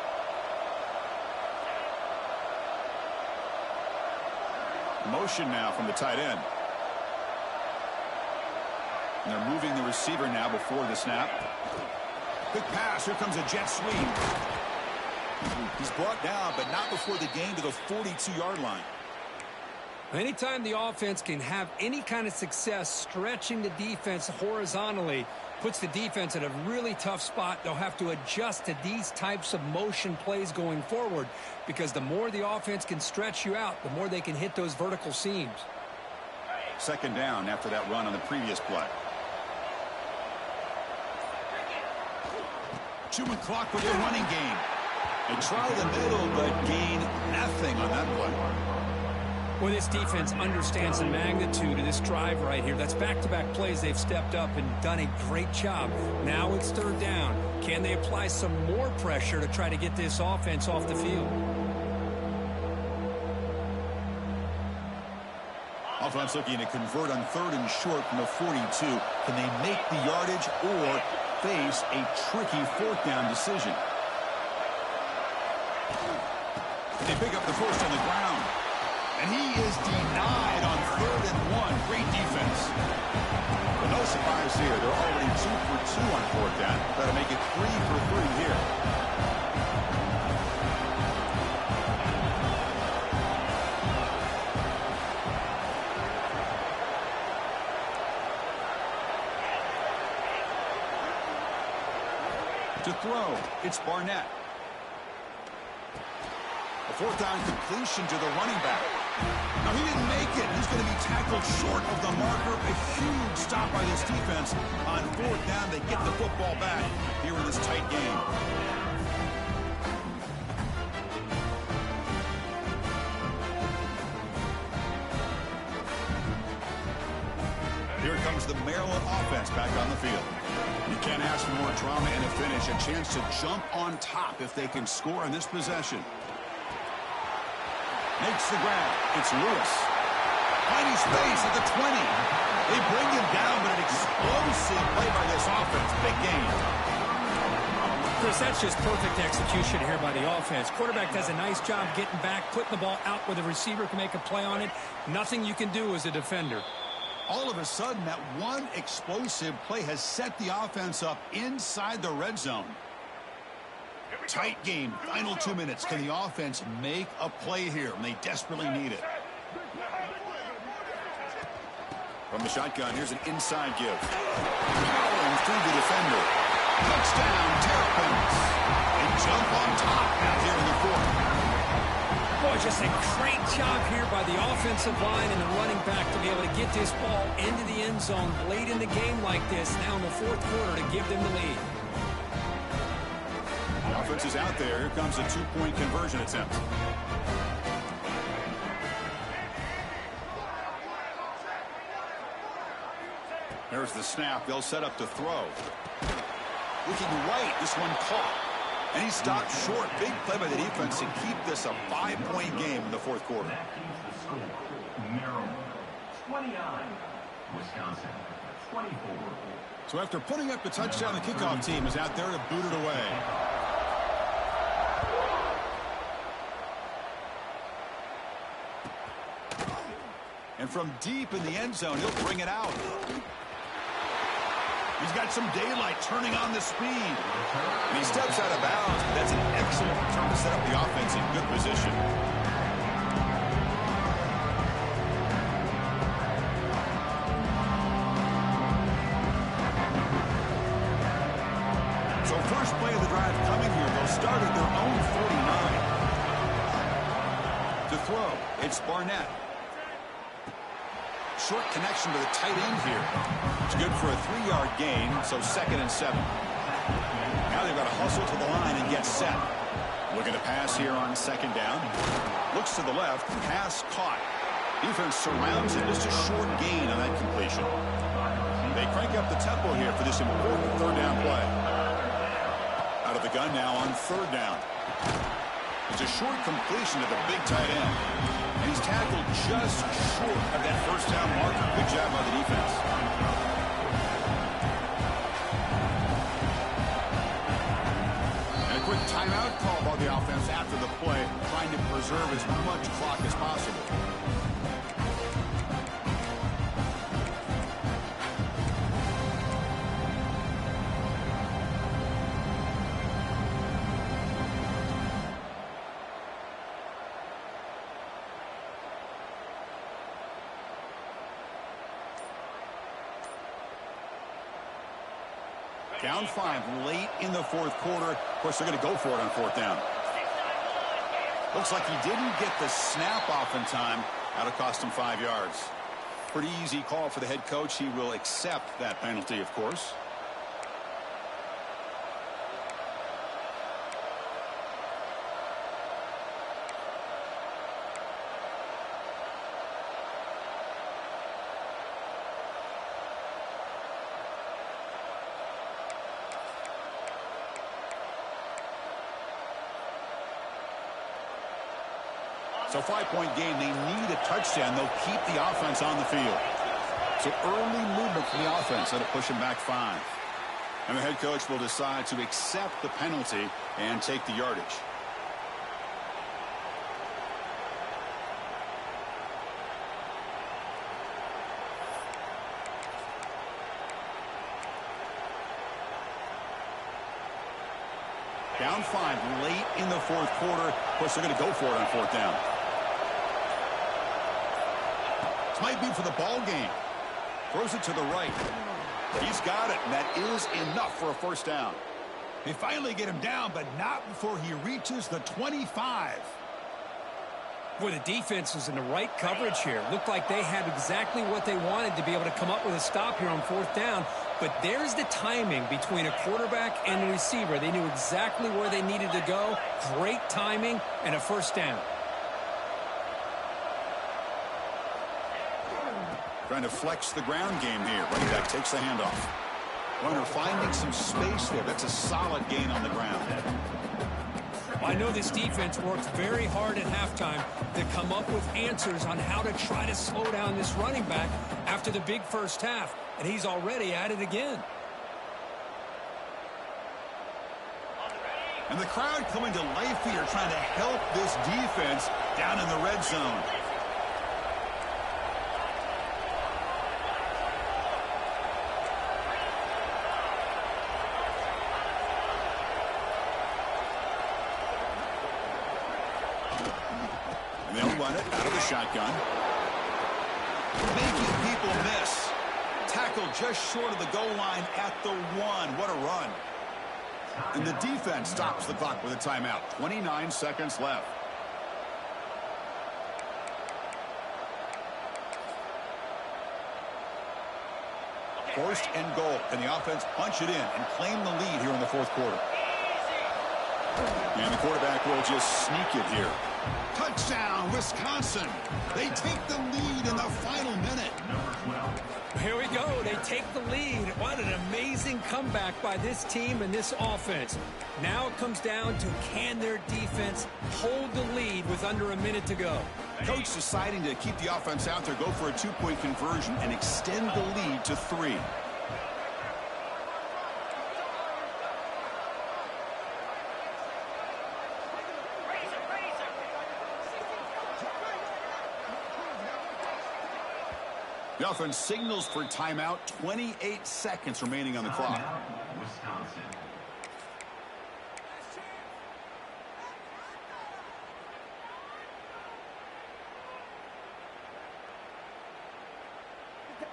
Motion now from the tight end. And they're moving the receiver now before the snap. Quick pass. Here comes a jet sweep. He's brought down, but not before the gain to the 42-yard line. Anytime the offense can have any kind of success stretching the defense horizontally, puts the defense in a really tough spot. They'll have to adjust to these types of motion plays going forward, because the more the offense can stretch you out, the more they can hit those vertical seams. Second down after that run on the previous play. Chewing clock with the running game. They try the middle, but gain nothing on that play. Well, this defense understands the magnitude of this drive right here. That's back-to-back plays they've stepped up and done a great job. Now it's third down. Can they apply some more pressure to try to get this offense off the field? Offense looking to convert on third and short from the 42. Can they make the yardage or face a tricky fourth down decision? They pick up the first on the ground. And he is denied on third and one. Great defense. But no surprise here. They're already 2 for 2 on fourth down. Got to make it 3 for 3 here. To throw, it's Barnett. A fourth down completion to the running back. Now, he didn't make it. He's going to be tackled short of the marker. A huge stop by this defense. On fourth down, they get the football back here in this tight game. Here comes the Maryland offense back on the field. You can't ask for more drama and a finish. A chance to jump on top if they can score in this possession. Makes the grab. It's Lewis. Finding space at the 20. They bring him down, but an explosive play by this offense. Big gain. Chris, that's just perfect execution here by the offense. Quarterback does a nice job getting back, putting the ball out where the receiver can make a play on it. Nothing you can do as a defender. All of a sudden, that one explosive play has set the offense up inside the red zone. Tight game, final 2 minutes. Can the offense make a play here? And they desperately need it. From the shotgun, here's an inside give. Powering through the defender. Touchdown, Terrapins. They jump on top out here in the fourth. Boy, just a great job here by the offensive line and the running back to be able to get this ball into the end zone late in the game like this, now in the fourth quarter, to give them the lead. Offense is out there. Here comes a two-point conversion attempt. There's the snap. They'll set up to throw. Looking right. This one caught. And he stopped short. Big play by the defense to keep this a 5-point game in the fourth quarter. Maryland 29, Wisconsin 24. So after putting up the touchdown, the kickoff team is out there to boot it away. And from deep in the end zone, he'll bring it out. He's got some daylight turning on the speed. And he steps out of bounds, but that's an excellent return to set up the offense in good position. So first play of the drive coming here. They'll start at their own 49. To throw, it's Barnett. Short connection to the tight end here. It's good for a 3-yard gain, so 2nd and 7. Now they've got to hustle to the line and get set. Looking to pass here on 2nd down. Looks to the left, pass caught. Defense surrounds him, just a short gain on that completion. They crank up the tempo here for this important 3rd down play. Out of the gun now on 3rd down. It's a short completion to the big tight end. And he's tackled just short of that first down marker. Good job by the defense. And a quick timeout call by the offense after the play, trying to preserve as much clock as possible. Down 5 late in the fourth quarter. Of course, they're going to go for it on fourth down. Looks like he didn't get the snap off in time. That'll cost him 5 yards. Pretty easy call for the head coach. He will accept that penalty, of course. So 5-point game. They need a touchdown. They'll keep the offense on the field. So early movement from the offense. That'll push them back 5. And the head coach will decide to accept the penalty and take the yardage. Down 5 late in the fourth quarter. Of course, they're going to go for it on fourth down. This might be for the ball game. Throws it to the right. He's got it, and that is enough for a first down. They finally get him down, but not before he reaches the 25. Boy, the defense was in the right coverage here. Looked like they had exactly what they wanted to be able to come up with a stop here on fourth down. But there's the timing between a quarterback and the receiver. They knew exactly where they needed to go. Great timing and a first down. Trying to flex the ground game here. Running back takes the handoff. Runner finding some space there. That's a solid gain on the ground. I know this defense worked very hard at halftime to come up with answers on how to try to slow down this running back after the big first half. And he's already at it again. And the crowd coming to life here trying to help this defense down in the red zone. And they'll run it out of the shotgun. Making people miss. Tackle just short of the goal line at the 1. What a run. And the defense stops the clock with a timeout. 29 seconds left. First and goal. And the offense punch it in and claim the lead here in the fourth quarter. And the quarterback will just sneak it here. Touchdown, Wisconsin. They take the lead in the final minute. Here we go. They take the lead. What an amazing comeback by this team and this offense. Now it comes down to, can their defense hold the lead with under a minute to go? Coach deciding to keep the offense out there, go for a 2-point conversion and extend the lead to 3. The offense signals for timeout. 28 seconds remaining on the clock. Wisconsin.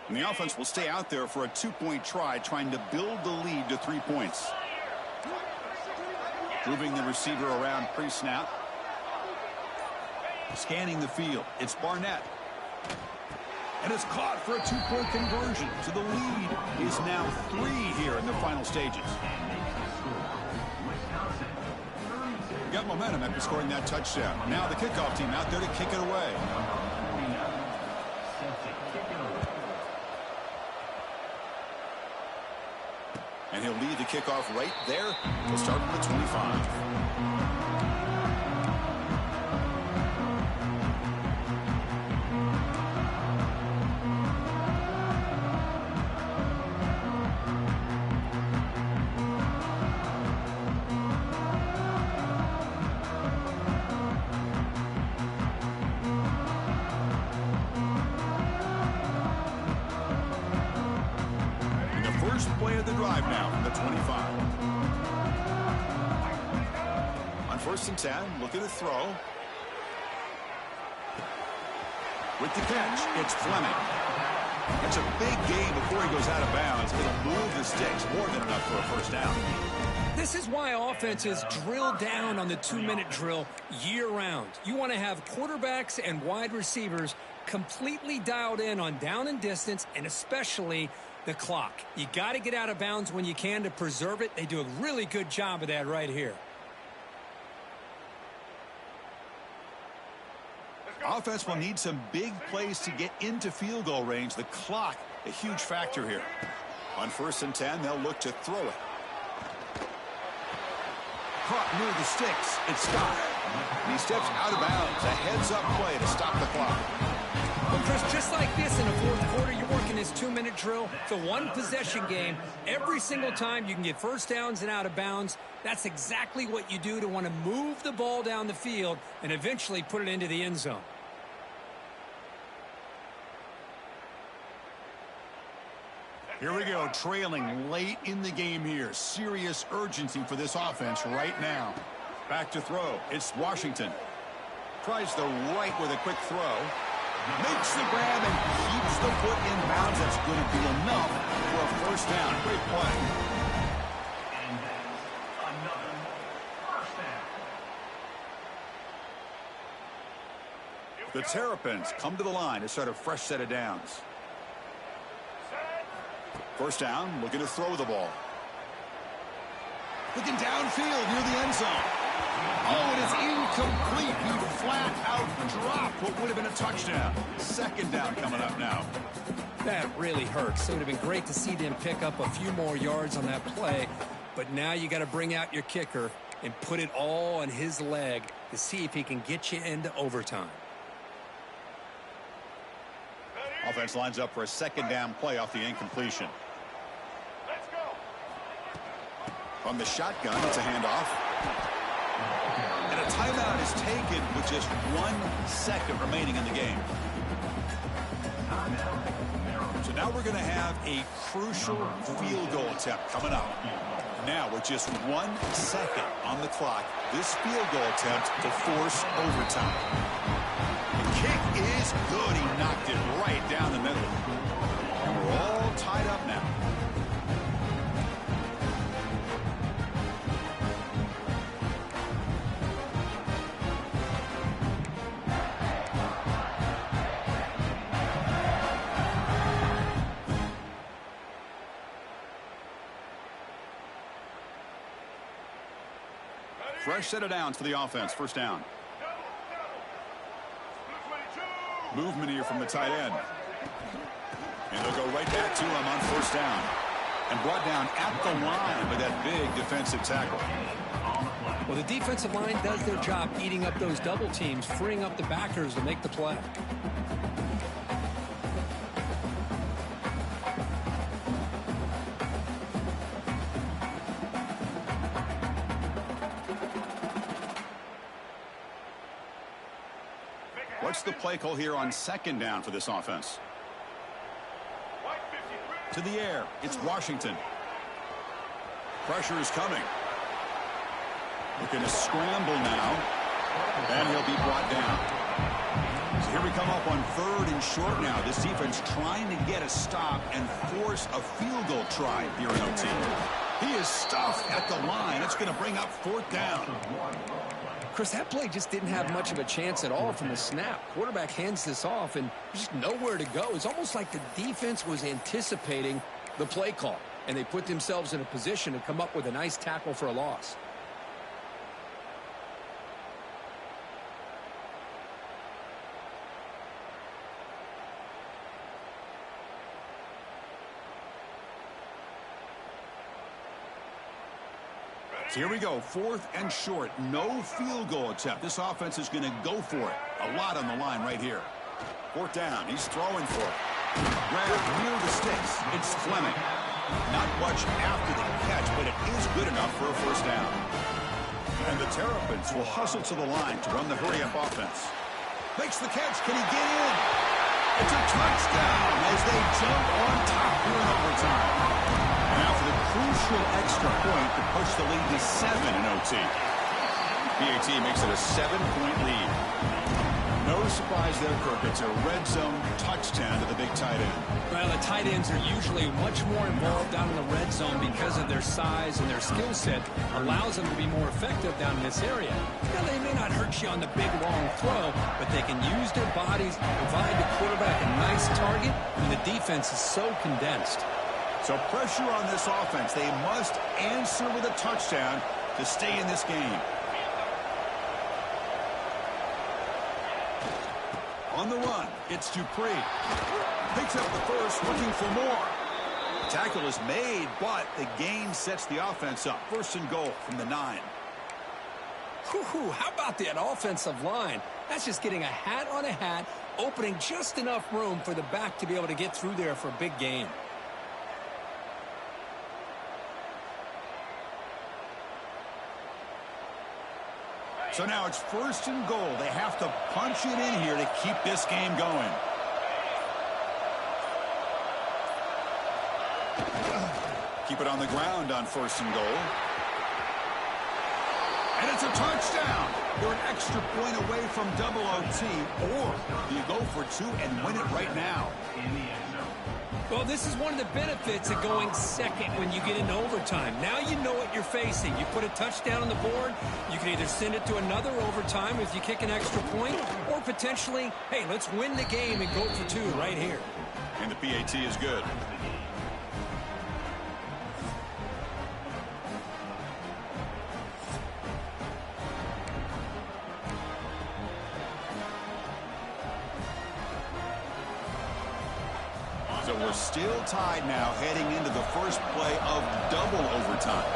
And the offense will stay out there for a 2-point try, trying to build the lead to 3 points. Moving the receiver around pre-snap. Scanning the field. It's Barnett. And it's caught for a 2-point conversion. So the lead is now 3 here in the final stages. Got momentum after scoring that touchdown. Now the kickoff team out there to kick it away. And he'll lead the kickoff right there. We'll start from the 25. Play of the drive now from the 25. On 1st and 10, look at the throw. With the catch, it's Fleming. It's a big gain before he goes out of bounds. It'll move the sticks more than enough for a first down. This is why offenses drill down on the 2-minute drill year-round. You want to have quarterbacks and wide receivers completely dialed in on down and distance, and especially the clock. You got to get out of bounds when you can to preserve it. They do a really good job of that right here. Offense will need some big plays to get into field goal range. The clock, a huge factor here. On 1st and 10, they'll look to throw it. Caught near the sticks. It's Scott. And he steps out of bounds. A heads-up play to stop the clock. Well, Chris, just like this in the 4th quarter, you're working this 2-minute drill. It's a one-possession game. Every single time you can get first downs and out of bounds. That's exactly what you do to want to move the ball down the field and eventually put it into the end zone. Here we go, trailing late in the game here. Serious urgency for this offense right now. Back to throw. It's Washington. Tries the right with a quick throw. Makes the grab and keeps the foot in bounds. That's going to be enough for a first down. Great play. And another first down. The Terrapins come to the line to start a fresh set of downs. First down, looking to throw the ball. Looking downfield near the end zone. Oh, it is incomplete. He flat out dropped what would have been a touchdown. Second down coming up now. That really hurts. It would have been great to see them pick up a few more yards on that play, but now you got to bring out your kicker and put it all on his leg to see if he can get you into overtime. Offense lines up for a second down play off the incompletion. From the shotgun, it's a handoff. And a timeout is taken with just 1 second remaining in the game. So now we're going to have a crucial field goal attempt coming up. Now with just 1 second on the clock, this field goal attempt to force overtime. The kick is good. He knocked it right down the middle. And we're all tied up now. Fresh set of downs for the offense. First down. Movement here from the tight end. And they'll go right back to him on first down. And brought down at the line with that big defensive tackle. Well, the defensive line does their job eating up those double teams, freeing up the backers to make the play. What's the play call here on second down for this offense? To the air, it's Washington. Pressure is coming. Looking to scramble now. And he'll be brought down. So here we come up on 3rd and short now. This defense trying to get a stop and force a field goal try here in OT. He is stuffed at the line. It's going to bring up 4th down. Chris, that play just didn't have much of a chance at all from the snap. Quarterback hands this off, and there's just nowhere to go. It's almost like the defense was anticipating the play call, and they put themselves in a position to come up with a nice tackle for a loss. So here we go, 4th and short. No field goal attempt. This offense is going to go for it. A lot on the line right here. 4th down. He's throwing for it. Grab near the sticks. It's Fleming. Not much after the catch, but it is good enough for a first down. And the Terrapins will hustle to the line to run the hurry-up offense. Makes the catch. Can he get in? It's a touchdown as they jump on top here in overtime. Now for the crucial extra point to push the lead to 7 in OT. PAT makes it a 7-point lead. No surprise there, Kirk. It's a red zone touchdown to the big tight end. Well, the tight ends are usually much more involved down in the red zone because of their size and their skill set allows them to be more effective down in this area. Now, they may not hurt you on the big, long throw, but they can use their bodies, provide the quarterback a nice target, and the defense is so condensed. So pressure on this offense. They must answer with a touchdown to stay in this game. On the run, it's Dupree. Picks up the first, looking for more. The tackle is made, but the gain sets the offense up. First and goal from the 9. Whew, how about that offensive line? That's just getting a hat on a hat, opening just enough room for the back to be able to get through there for a big gain. So now it's first and goal. They have to punch it in here to keep this game going. Keep it on the ground on first and goal. And it's a touchdown. They're an extra point away from double OT, or you go for 2 and win it right now. Well, this is one of the benefits of going second when you get into overtime. Now you know what you're facing. You put a touchdown on the board, you can either send it to another overtime if you kick an extra point, or potentially, hey, let's win the game and go for 2 right here. And the PAT is good. So we're still tied now heading into the first play of double overtime.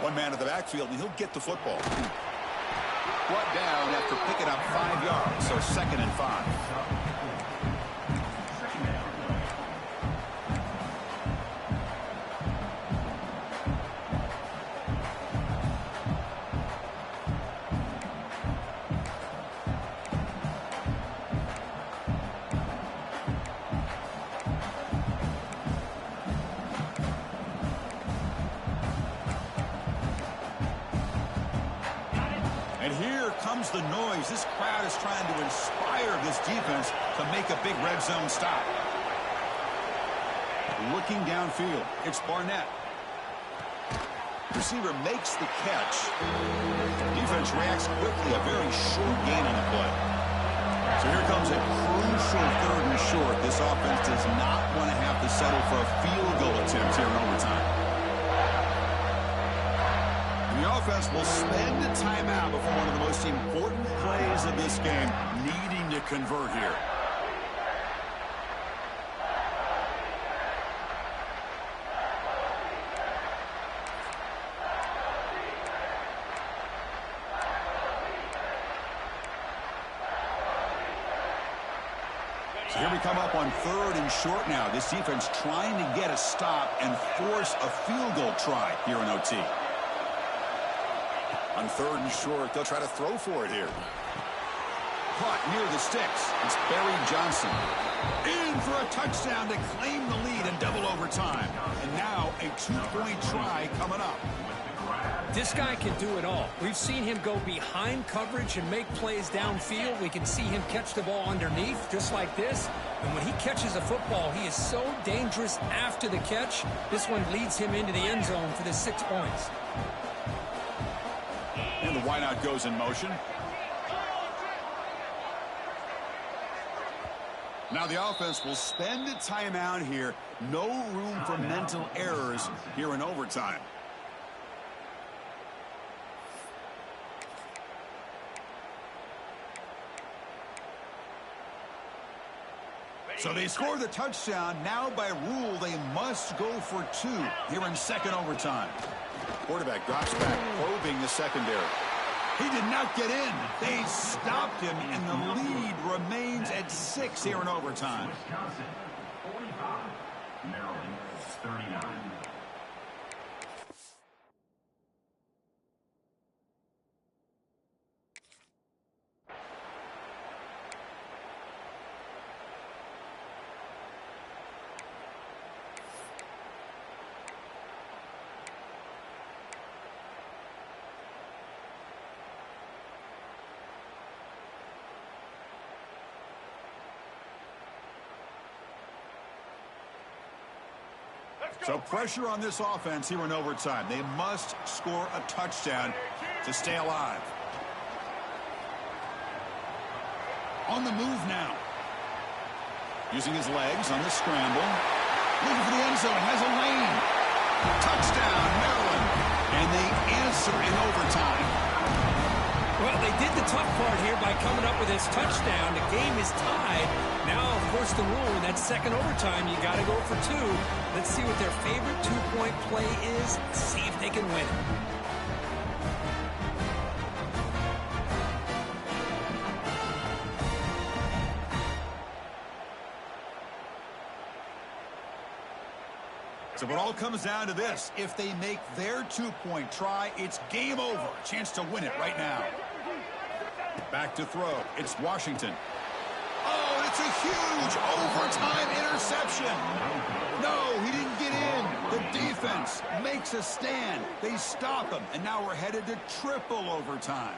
One man in the backfield, and he'll get the football. Brought down after picking up 5 yards, so second and 5. The noise. This crowd is trying to inspire this defense to make a big red zone stop. Looking downfield, it's Barnett. Receiver makes the catch. Defense reacts quickly. A very short gain on the play. So here comes a crucial third and short. This offense does not want to have to settle for a field goal attempt here in overtime. The offense will spend a timeout before one of the most important plays of this game, needing to convert here. So here we come up on third and short now. This defense trying to get a stop and force a field goal try here in OT. On third and short, they'll try to throw for it here. Caught near the sticks. It's Barry Johnson. In for a touchdown to claim the lead in double overtime. And now a 2-point try coming up. This guy can do it all. We've seen him go behind coverage and make plays downfield. We can see him catch the ball underneath, just like this. And when he catches a football, he is so dangerous after the catch. This one leads him into the end zone for the 6 points. And the wideout goes in motion. Now the offense will spend a timeout here. No room for mental errors here in overtime. So they score the touchdown. Now by rule, they must go for 2 here in second overtime. Quarterback drops back, probing the secondary. He did not get in. They stopped him, and the lead remains at 6 here in overtime. Wisconsin, 45. Maryland, 39. So pressure on this offense here in overtime. They must score a touchdown to stay alive. On the move now. Using his legs on the scramble. Looking for the end zone. Has a lane. Touchdown, Maryland. And they answer in overtime. Well, they did the tough part here by coming up with this touchdown. The game is tied. Now, of course, the rule in that second overtime, you got to go for two. Let's see what their favorite two-point play is. See if they can win it. So it all comes down to this. If they make their two-point try, it's game over. A chance to win it right now. Back to throw. It's Washington. Oh, it's a huge overtime interception. No, he didn't get in. The defense makes a stand. They stop him, and now we're headed to triple overtime.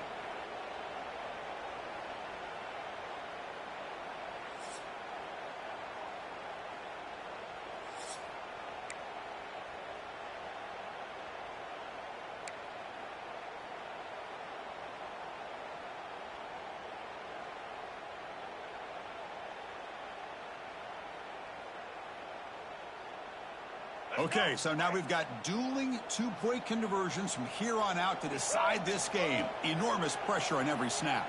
Okay, so now we've got dueling two-point conversions from here on out to decide this game. Enormous pressure on every snap.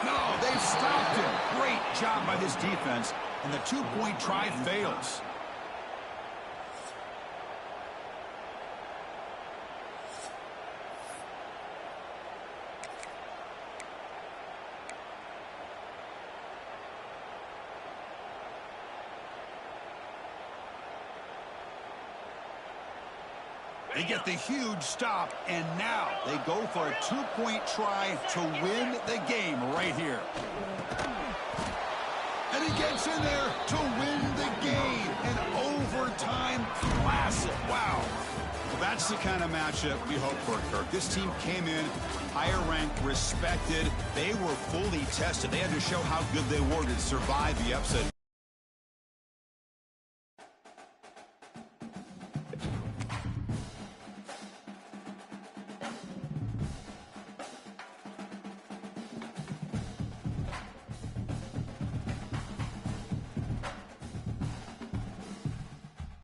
No, they've stopped him. Great job by this defense, and the two-point try fails. They get the huge stop, and now they go for a two-point try to win the game right here. And he gets in there to win the game. An overtime classic. Wow. Well, that's the kind of matchup we hope for, Kirk. This team came in higher ranked, respected. They were fully tested. They had to show how good they were to survive the upset.